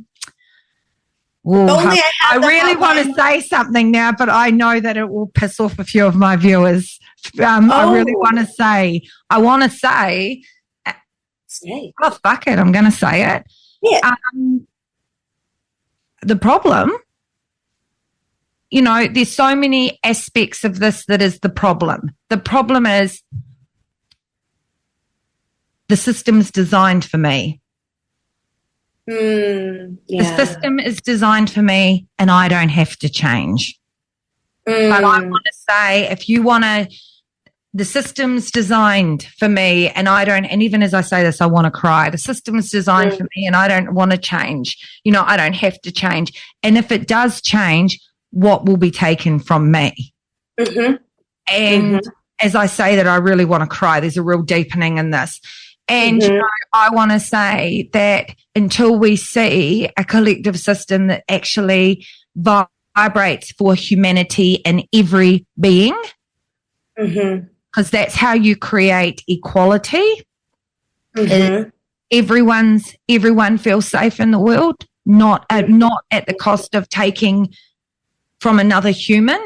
[SPEAKER 2] really want to say something now, but I know that it will piss off a few of my viewers. I really want to say, oh, fuck it, I'm going to say it.
[SPEAKER 3] Yeah.
[SPEAKER 2] The problem, you know, there's so many aspects of this that is the problem. The problem is the system's designed for me. The system is designed for me and I don't have to change. But I want to say, if you want to, the system's designed for me and I don't, and even as I say this, I want to cry. The system's designed for me and I don't want to change. You know, I don't have to change. And if it does change, what will be taken from me? And as I say that, I really want to cry. There's a real deepening in this. And you know, I want to say that until we see a collective system that actually vibrates for humanity in every being, because that's how you create equality. Everyone feels safe in the world, not at the cost of taking from another human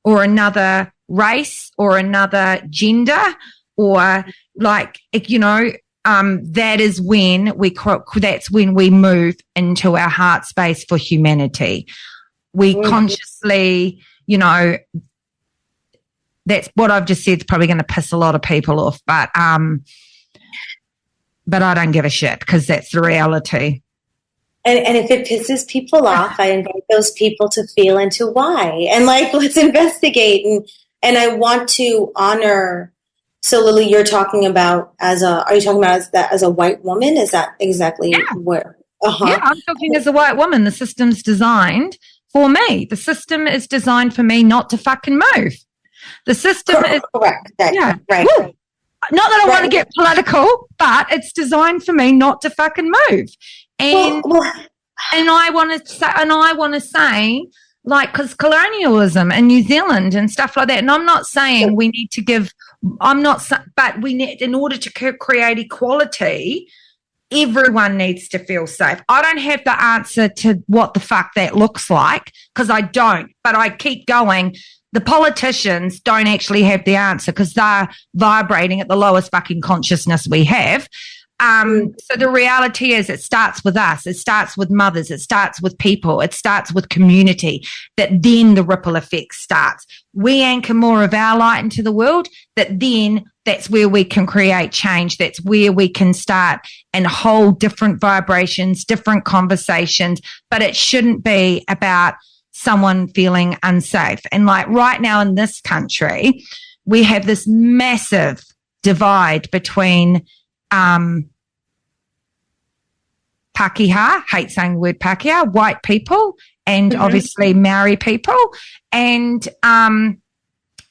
[SPEAKER 2] or another race or another gender, or like, you know, that's when we move into our heart space for humanity. We consciously, you know, that's what I've just said is probably going to piss a lot of people off, but I don't give a shit because that's the reality.
[SPEAKER 3] And if it pisses people off, I invite those people to feel into why. And like, let's investigate. And I want to honor. So Lily, you're talking about are you talking about as a white woman? Is that exactly where?
[SPEAKER 2] Yeah, I'm talking as a white woman. The system's designed for me. The system is designed for me not to fucking move. The system is
[SPEAKER 3] correct. Right.
[SPEAKER 2] Woo. Not that I want to get political, but it's designed for me not to fucking move. And I want to say, like, because colonialism in New Zealand and stuff like that. And I'm not saying we need to give. But we need, in order to create equality, everyone needs to feel safe. I don't have the answer to what the fuck that looks like because I don't. But I keep going. The politicians don't actually have the answer because they're vibrating at the lowest fucking consciousness we have. So the reality is it starts with us. It starts with mothers. It starts with people. It starts with community, that then the ripple effect starts. We anchor more of our light into the world, that's where we can create change. That's where we can start and hold different vibrations, different conversations, but it shouldn't be about someone feeling unsafe. And like right now in this country, we have this massive divide between Pākehā, hate saying the word Pākehā, white people, and obviously Maori people. And I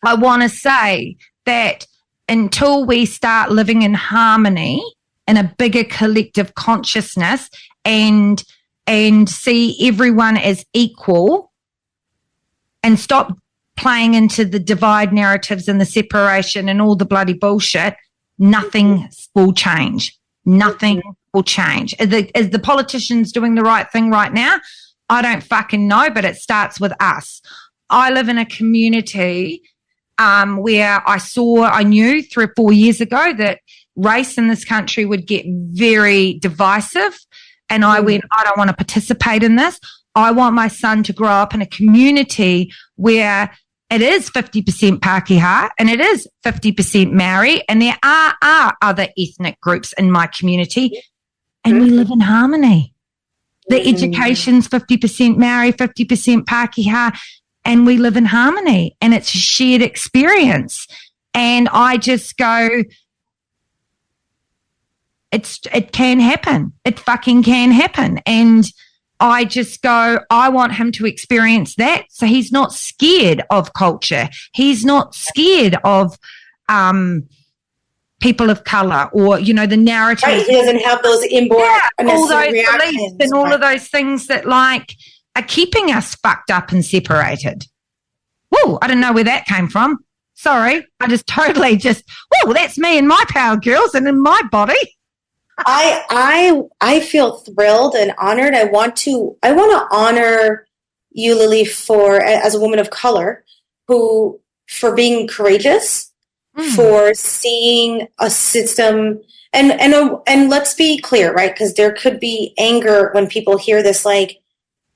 [SPEAKER 2] want to say that until we start living in harmony in a bigger collective consciousness and see everyone as equal and stop playing into the divide narratives and the separation and all the bloody bullshit, nothing will change. Nothing will change. Is the politicians doing the right thing right now? I don't fucking know, but it starts with us. I live in a community where I knew 3 or 4 years ago that race in this country would get very divisive. And I went, I don't want to participate in this. I want my son to grow up in a community where it is 50% Pākehā and it is 50% Maori, and there are other ethnic groups in my community, and we live in harmony. The education's 50% Maori, 50% Pākehā, and we live in harmony, and it's a shared experience. And I just go, it can happen. It fucking can happen. And I just go, I want him to experience that. So he's not scared of culture. He's not scared of people of color or, you know, the narrative.
[SPEAKER 3] Right, he doesn't have those inborn
[SPEAKER 2] all those
[SPEAKER 3] reactions.
[SPEAKER 2] beliefs and all of those things that, like, are keeping us fucked up and separated. Whoa, I don't know where that came from. Sorry, I just totally whoa, that's me and my power girls and in my body.
[SPEAKER 3] I feel thrilled and honored. I want to honor you, Lily, as a woman of color, for being courageous, for seeing a system, and let's be clear, right? Because there could be anger when people hear this, like,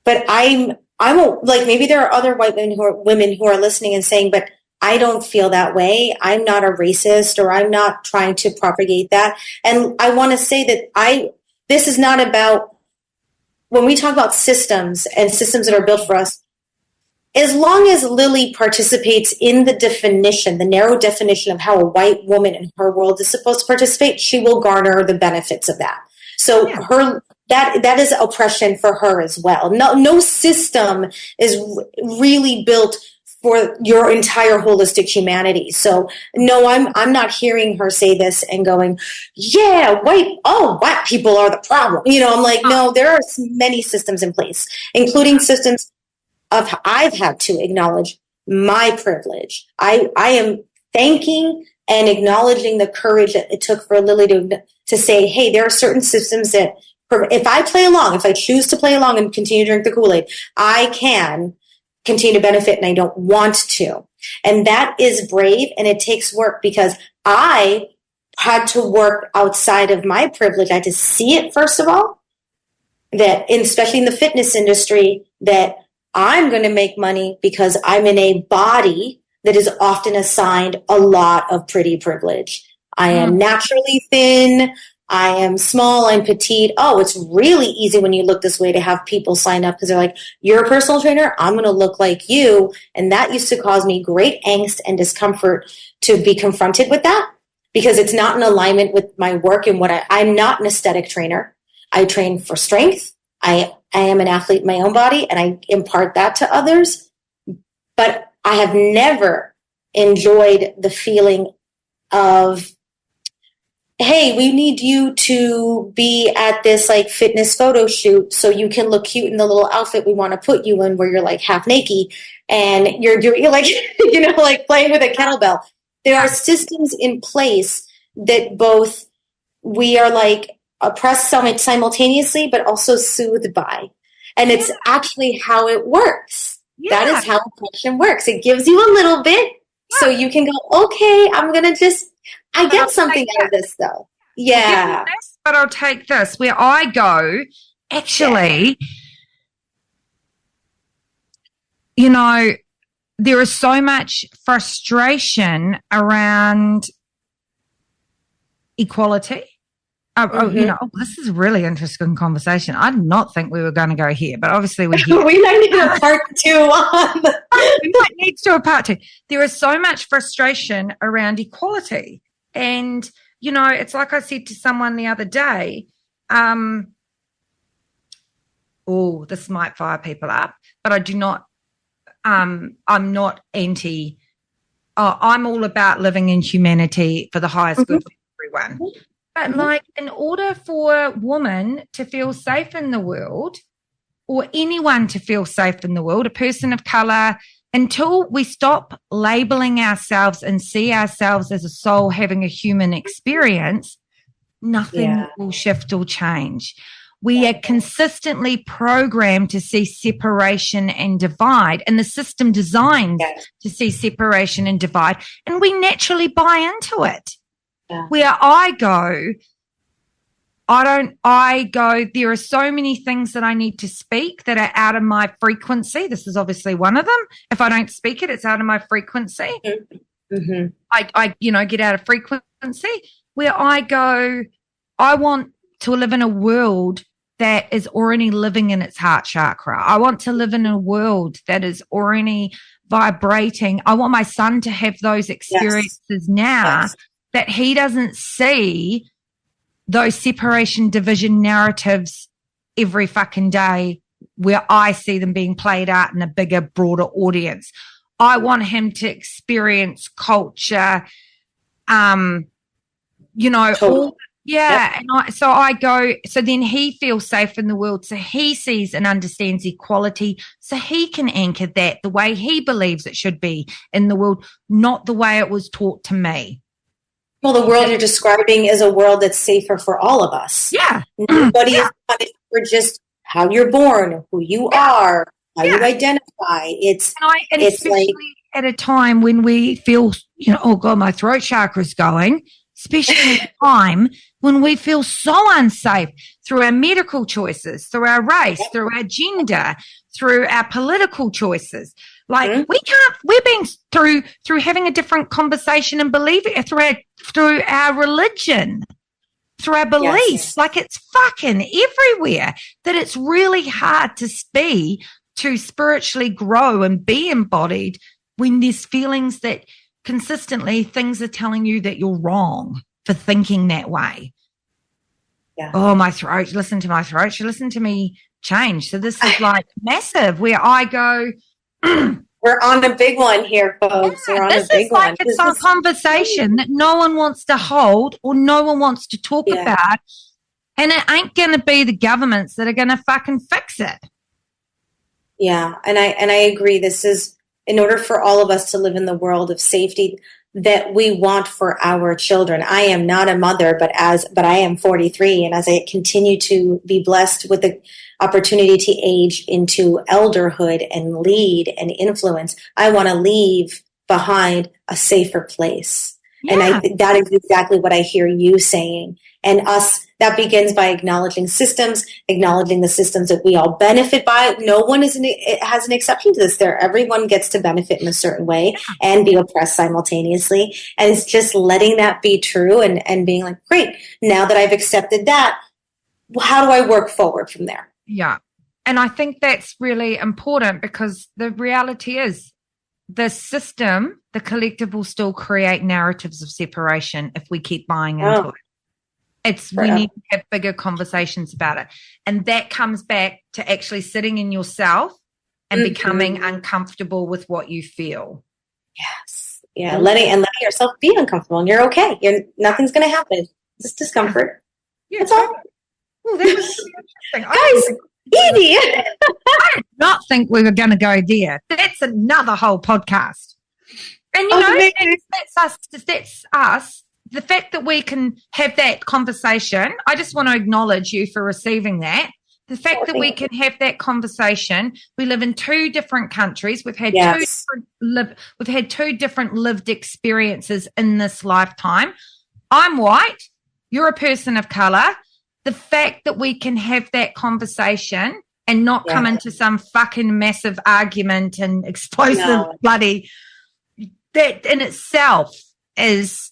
[SPEAKER 3] but I'm like, maybe there are other white women who are listening and saying, but I don't feel that way. I'm not a racist, or I'm not trying to propagate that. And I want to say that this is not about, when we talk about systems and systems that are built for us, as long as Lily participates in the definition, the narrow definition of how a white woman in her world is supposed to participate, she will garner the benefits of that. So that is oppression for her as well. No system is really built for your entire holistic humanity. So no, I'm not hearing her say this and going, yeah, white people are the problem. I'm like, no, there are many systems in place, including systems I've had to acknowledge my privilege. I am thanking and acknowledging the courage that it took for Lily to say, hey, there are certain systems that if I choose to play along and continue to drink the Kool-Aid, I can continue to benefit, and I don't want to. And that is brave, and it takes work, because I had to work outside of my privilege. I had to see it, first of all, that especially in the fitness industry, that I'm going to make money because I'm in a body that is often assigned a lot of pretty privilege. I am naturally thin. I am small. I'm petite. Oh, it's really easy when you look this way to have people sign up because they're like, you're a personal trainer. I'm going to look like you. And that used to cause me great angst and discomfort to be confronted with that, because it's not in alignment with my work and I'm not an aesthetic trainer. I train for strength. I am an athlete in my own body, and I impart that to others. But I have never enjoyed the feeling of, hey, we need you to be at this like fitness photo shoot so you can look cute in the little outfit we want to put you in, where you're like half naked and you're like, like playing with a kettlebell. There are systems in place that both we are like oppressed simultaneously, but also soothed by. And it's actually how it works. Yeah. That is how oppression works. It gives you a little bit so you can go, okay, I'm going to I get something out of this, though. Yeah.
[SPEAKER 2] But I'll take this. Where I go, actually, there is so much frustration around equality. This is a really interesting conversation. I did not think we were going to go here, but obviously we're here.
[SPEAKER 3] We might need a part 2 on.
[SPEAKER 2] We might need to do a part 2. There is so much frustration around equality. And, it's like I said to someone the other day, this might fire people up, but I do not, I'm not anti, I'm all about living in humanity for the highest good for everyone. But in order for a woman to feel safe in the world, or anyone to feel safe in the world, a person of color, until we stop labeling ourselves and see ourselves as a soul having a human experience, nothing will shift or change. We are consistently programmed to see separation and divide, and the system designs to see separation and divide, and we naturally buy into it. Yeah. Where I go, there are so many things that I need to speak that are out of my frequency. This is obviously one of them. If I don't speak it, it's out of my frequency. Mm-hmm. I get out of frequency. Where I go, I want to live in a world that is already living in its heart chakra. I want to live in a world that is already vibrating. I want my son to have those experiences now that he doesn't see those separation, division narratives every fucking day where I see them being played out in a bigger, broader audience. I want him to experience culture, all Yeah. Yep. So then he feels safe in the world. So he sees and understands equality. So he can anchor that the way he believes it should be in the world, not the way it was taught to me.
[SPEAKER 3] Well, the world you're describing is a world that's safer for all of us.
[SPEAKER 2] Yeah.
[SPEAKER 3] Nobody is punished for just how you're born, who you are, how you identify. It's
[SPEAKER 2] especially like, at a time when we feel, oh God, my throat chakra is going, especially at a time when we feel so unsafe through our medical choices, through our race, through our gender, through our political choices. Like we're being through having a different conversation and believing through our religion, through our beliefs. Yes. Like it's fucking everywhere that it's really hard to spiritually grow and be embodied when there's feelings that consistently things are telling you that you're wrong for thinking that way. Yeah. Oh, my throat, listen to my throat. You listen to me change. So this is like massive where I go,
[SPEAKER 3] we're on a big one here, folks. Yeah, we're on a big one.
[SPEAKER 2] It's a conversation that no one wants to hold or no one wants to talk about. And it ain't going to be the governments that are going to fucking fix it.
[SPEAKER 3] Yeah. And I agree. This is in order for all of us to live in the world of safety that we want for our children. I am not a mother, but I am 43. And as I continue to be blessed with the opportunity to age into elderhood and lead and influence, I want to leave behind a safer place. Yeah. And that is exactly what I hear you saying. And that begins by acknowledging the systems that we all benefit by. No one has an exception to this. Everyone gets to benefit in a certain way and be oppressed simultaneously. And it's just letting that be true and being like, great, now that I've accepted that, how do I work forward from there?
[SPEAKER 2] Yeah. And I think that's really important because the reality is the system, the collective will still create narratives of separation if we keep buying into it. We need to have bigger conversations about it. And that comes back to actually sitting in yourself and becoming uncomfortable with what you feel.
[SPEAKER 3] Yes. Yeah. Letting yourself be uncomfortable and you're okay. Nothing's going to happen. It's just discomfort.
[SPEAKER 2] Yeah.
[SPEAKER 3] That's all.
[SPEAKER 2] Oh, that was interesting.
[SPEAKER 3] Guys, easy.
[SPEAKER 2] I did not think we were going to go there. That's another whole podcast. And, that's us. The fact that we can have that conversation, I just want to acknowledge you for receiving that. The fact that we can have that conversation. We live in two different countries. We've had two different lived experiences in this lifetime. I'm white. You're a person of color. The fact that we can have that conversation and not come into some fucking massive argument and explosive bloody, that in itself is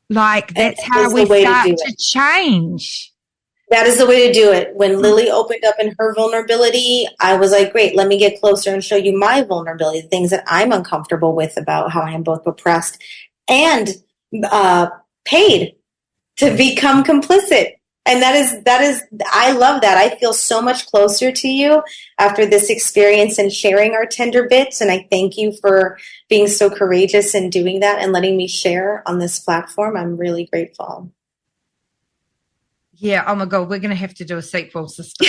[SPEAKER 2] like, that's how we start to change.
[SPEAKER 3] That is the way to do it. When Lily opened up in her vulnerability, I was like, great, let me get closer and show you my vulnerability, the things that I'm uncomfortable with about how I am both oppressed and paid to become complicit. And that is, I love that. I feel so much closer to you after this experience and sharing our tender bits. And I thank you for being so courageous and doing that and letting me share on this platform. I'm really grateful.
[SPEAKER 2] Yeah. Oh my God. We're going to have to do a sequel, sister.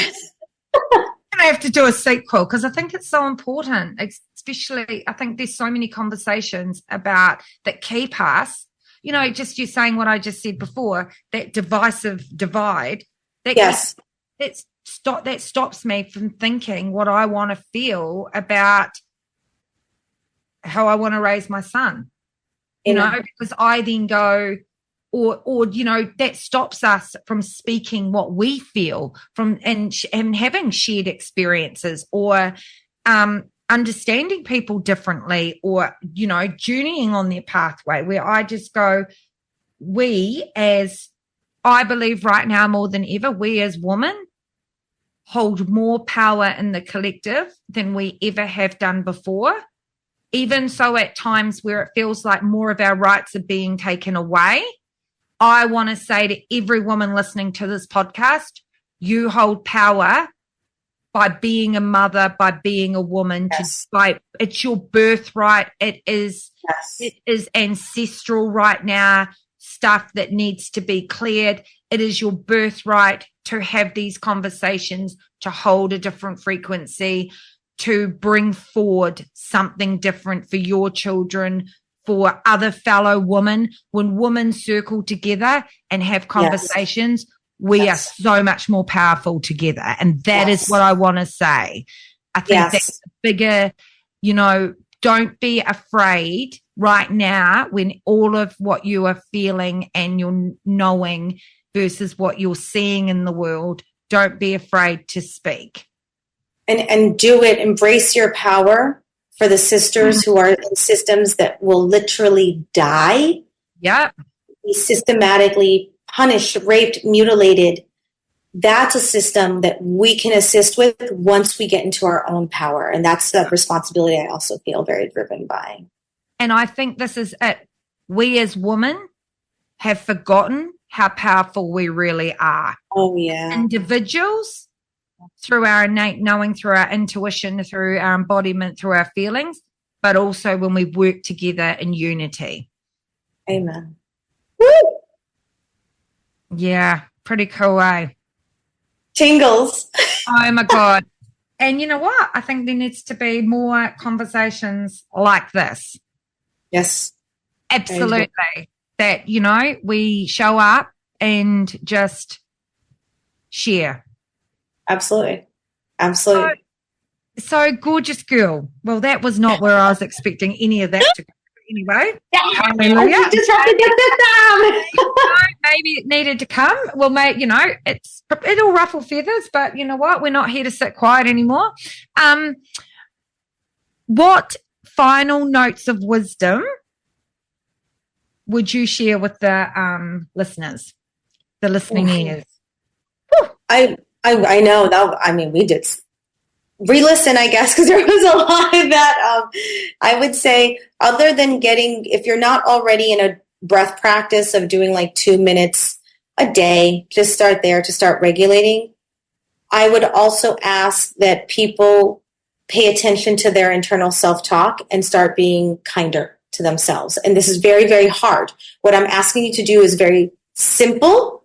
[SPEAKER 2] We're going to have to do a sequel because I think it's so important, especially I think there's so many conversations about that keep us. Just you saying what I just said before, that divisive divide, that stops me from thinking what I want to feel about how I want to raise my son. Because I then go, or that stops us from speaking what we feel and having shared experiences or understanding people differently or, journeying on their pathway where I just go, I believe right now more than ever, we as women hold more power in the collective than we ever have done before. Even so at times where it feels like more of our rights are being taken away, I want to say to every woman listening to this podcast, you hold power by being a mother, by being a woman, it's your birthright. It is ancestral right now. stuff that needs to be cleared. It is your birthright to have these conversations, to hold a different frequency, to bring forward something different for your children, for other fellow women. When women circle together and have conversations, we are so much more powerful together. And that is what I want to say. I think that's bigger, don't be afraid right now when all of what you are feeling and you're knowing versus what you're seeing in the world, don't be afraid to speak.
[SPEAKER 3] And do it. Embrace your power for the sisters who are in systems that will literally die.
[SPEAKER 2] Yeah.
[SPEAKER 3] Be systematically punished, raped, mutilated. That's a system that we can assist with once we get into our own power. And that's the responsibility I also feel very driven by.
[SPEAKER 2] And I think this is it. We as women have forgotten how powerful we really are.
[SPEAKER 3] Oh, yeah.
[SPEAKER 2] Individuals, through our innate knowing, through our intuition, through our embodiment, through our feelings, but also when we work together in unity.
[SPEAKER 3] Amen. Woo!
[SPEAKER 2] Yeah, pretty cool, eh?
[SPEAKER 3] Tingles.
[SPEAKER 2] Oh, my God. And you know what? I think there needs to be more conversations like this.
[SPEAKER 3] Yes.
[SPEAKER 2] Absolutely. That, we show up and just share.
[SPEAKER 3] Absolutely. Absolutely.
[SPEAKER 2] So gorgeous girl. Well, that was not where I was expecting any of that to go. Anyway.
[SPEAKER 3] Hallelujah. I just have to get that down.
[SPEAKER 2] Maybe it needed to come. Well, it'll ruffle feathers, but you know what? We're not here to sit quiet anymore. What final notes of wisdom would you share with the listeners, the listening ears?
[SPEAKER 3] I know that. I mean, we did re-listen, I guess, because there was a lot of that. I would say, other than if you're not already in a breath practice of doing like 2 minutes a day, just start there to start regulating. I would also ask that people pay attention to their internal self-talk and start being kinder to themselves. And this is very, very hard. What I'm asking you to do is very simple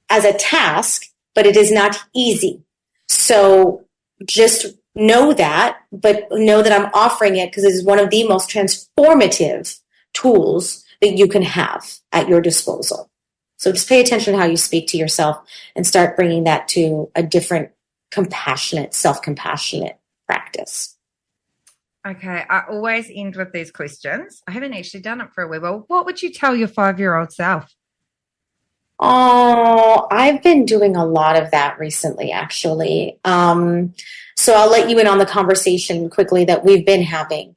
[SPEAKER 3] as a task, but it is not easy. So just know that, but know that I'm offering it because it is one of the most transformative tools that you can have at your disposal. So just pay attention to how you speak to yourself and start bringing that to a different compassionate, self-compassionate practice.
[SPEAKER 2] Okay, I always end with these questions. I haven't actually done it for a while. What would you tell your 5-year-old self?
[SPEAKER 3] Oh, I've been doing a lot of that recently, actually. So I'll let you in on the conversation quickly that we've been having.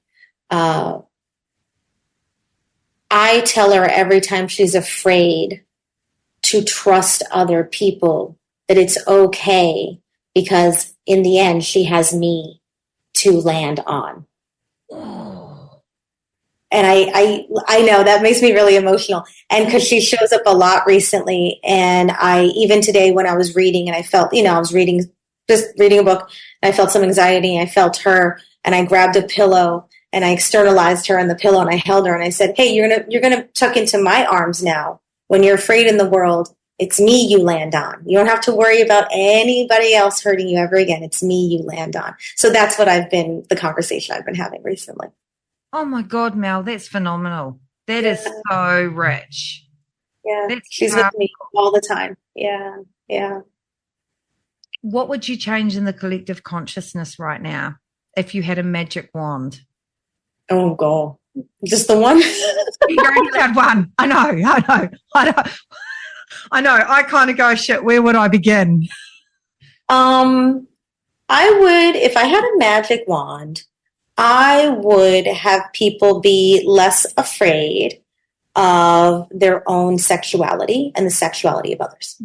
[SPEAKER 3] I tell her every time she's afraid to trust other people that it's okay because in the end she has me to land on. And I know that makes me really emotional. And because she shows up a lot recently. And even today when I was reading and I felt, I was just reading a book and I felt some anxiety. I felt her and I grabbed a pillow and I externalized her on the pillow and I held her and I said, hey, you're going to tuck into my arms now. When you're afraid in the world, it's me you land on. You don't have to worry about anybody else hurting you ever again. It's me you land on. So that's what the conversation I've been having recently.
[SPEAKER 2] Oh, my God, Mel, that's phenomenal. That is so rich.
[SPEAKER 3] Yeah, she's with me all the time. Yeah, yeah.
[SPEAKER 2] What would you change in the collective consciousness right now if you had a magic wand?
[SPEAKER 3] Oh, God. Just the one?
[SPEAKER 2] You only had one. I know. I kind of go, shit, where would I begin?
[SPEAKER 3] I would, if I had a magic wand, I would have people be less afraid of their own sexuality and the sexuality of others.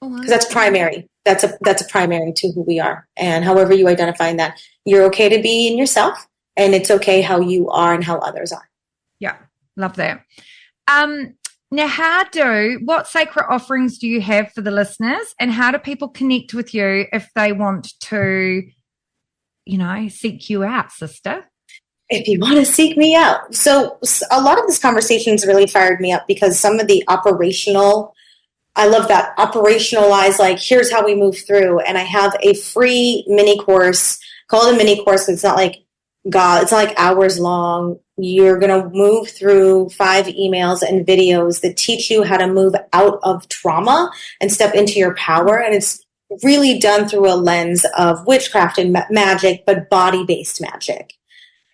[SPEAKER 3] Because that's primary. That's a primary to who we are. And however you identify in that, you're okay to be in yourself, and it's okay how you are and how others are.
[SPEAKER 2] Yeah, love that. Now, what sacred offerings do you have for the listeners, and how do people connect with you if they want to, seek you out, sister?
[SPEAKER 3] if you want to seek me out. So a lot of this conversation's really fired me up because some of the operational, I love that operationalize, like here's how we move through. And I have a free mini course, call it a mini course. It's not like it's not like hours long. You're going to move through 5 emails and videos that teach you how to move out of trauma and step into your power. And it's really done through a lens of witchcraft and magic, but body-based magic.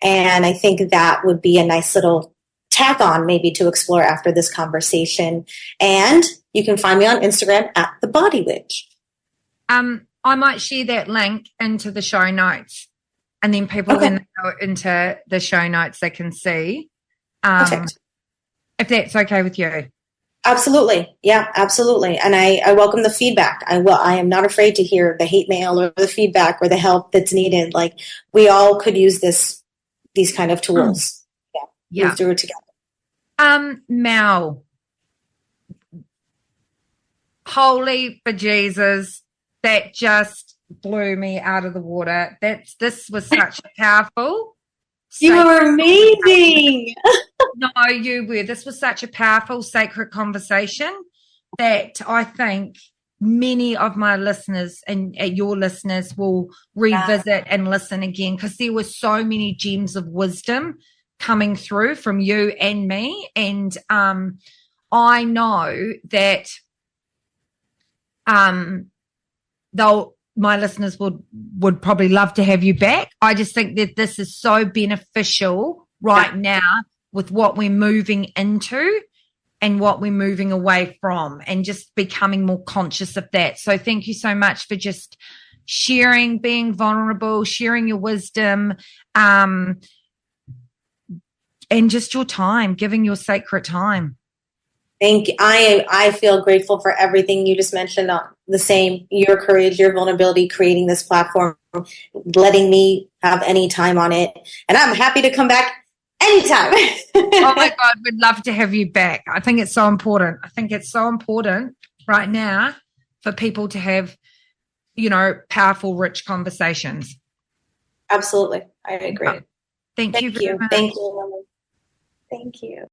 [SPEAKER 3] And I think that would be a nice little tack on maybe to explore after this conversation. And you can find me on Instagram at The Body Witch.
[SPEAKER 2] I might share that link into the show notes, and then people when they go into the show notes, they can see. If that's okay with you.
[SPEAKER 3] Absolutely. Yeah, absolutely. And I welcome the feedback. I am not afraid to hear the hate mail or the feedback or the help that's needed. Like we all could use these kind of tools. Move through it together.
[SPEAKER 2] Mel, holy bejesus, that just blew me out of the water. This was such a powerful.
[SPEAKER 3] You are amazing.
[SPEAKER 2] No, you were. This was such a powerful, sacred conversation that I think many of my listeners and your listeners will revisit and listen again, because there were so many gems of wisdom coming through from you and me. And I know that my listeners would probably love to have you back. I just think that this is so beneficial right now with what we're moving into and what we're moving away from, and just becoming more conscious of that. So thank you so much for just sharing, being vulnerable, sharing your wisdom, and just your time, giving your sacred time.
[SPEAKER 3] Thank you. I feel grateful for everything you just mentioned. The same, your courage, your vulnerability, creating this platform, letting me have any time on it. And I'm happy to come back anytime.
[SPEAKER 2] Oh my God, we'd love to have you back. I think it's so important. I think it's so important right now for people to have, powerful, rich conversations.
[SPEAKER 3] Absolutely. I agree.
[SPEAKER 2] Thank you very much.
[SPEAKER 3] Thank you. Thank you.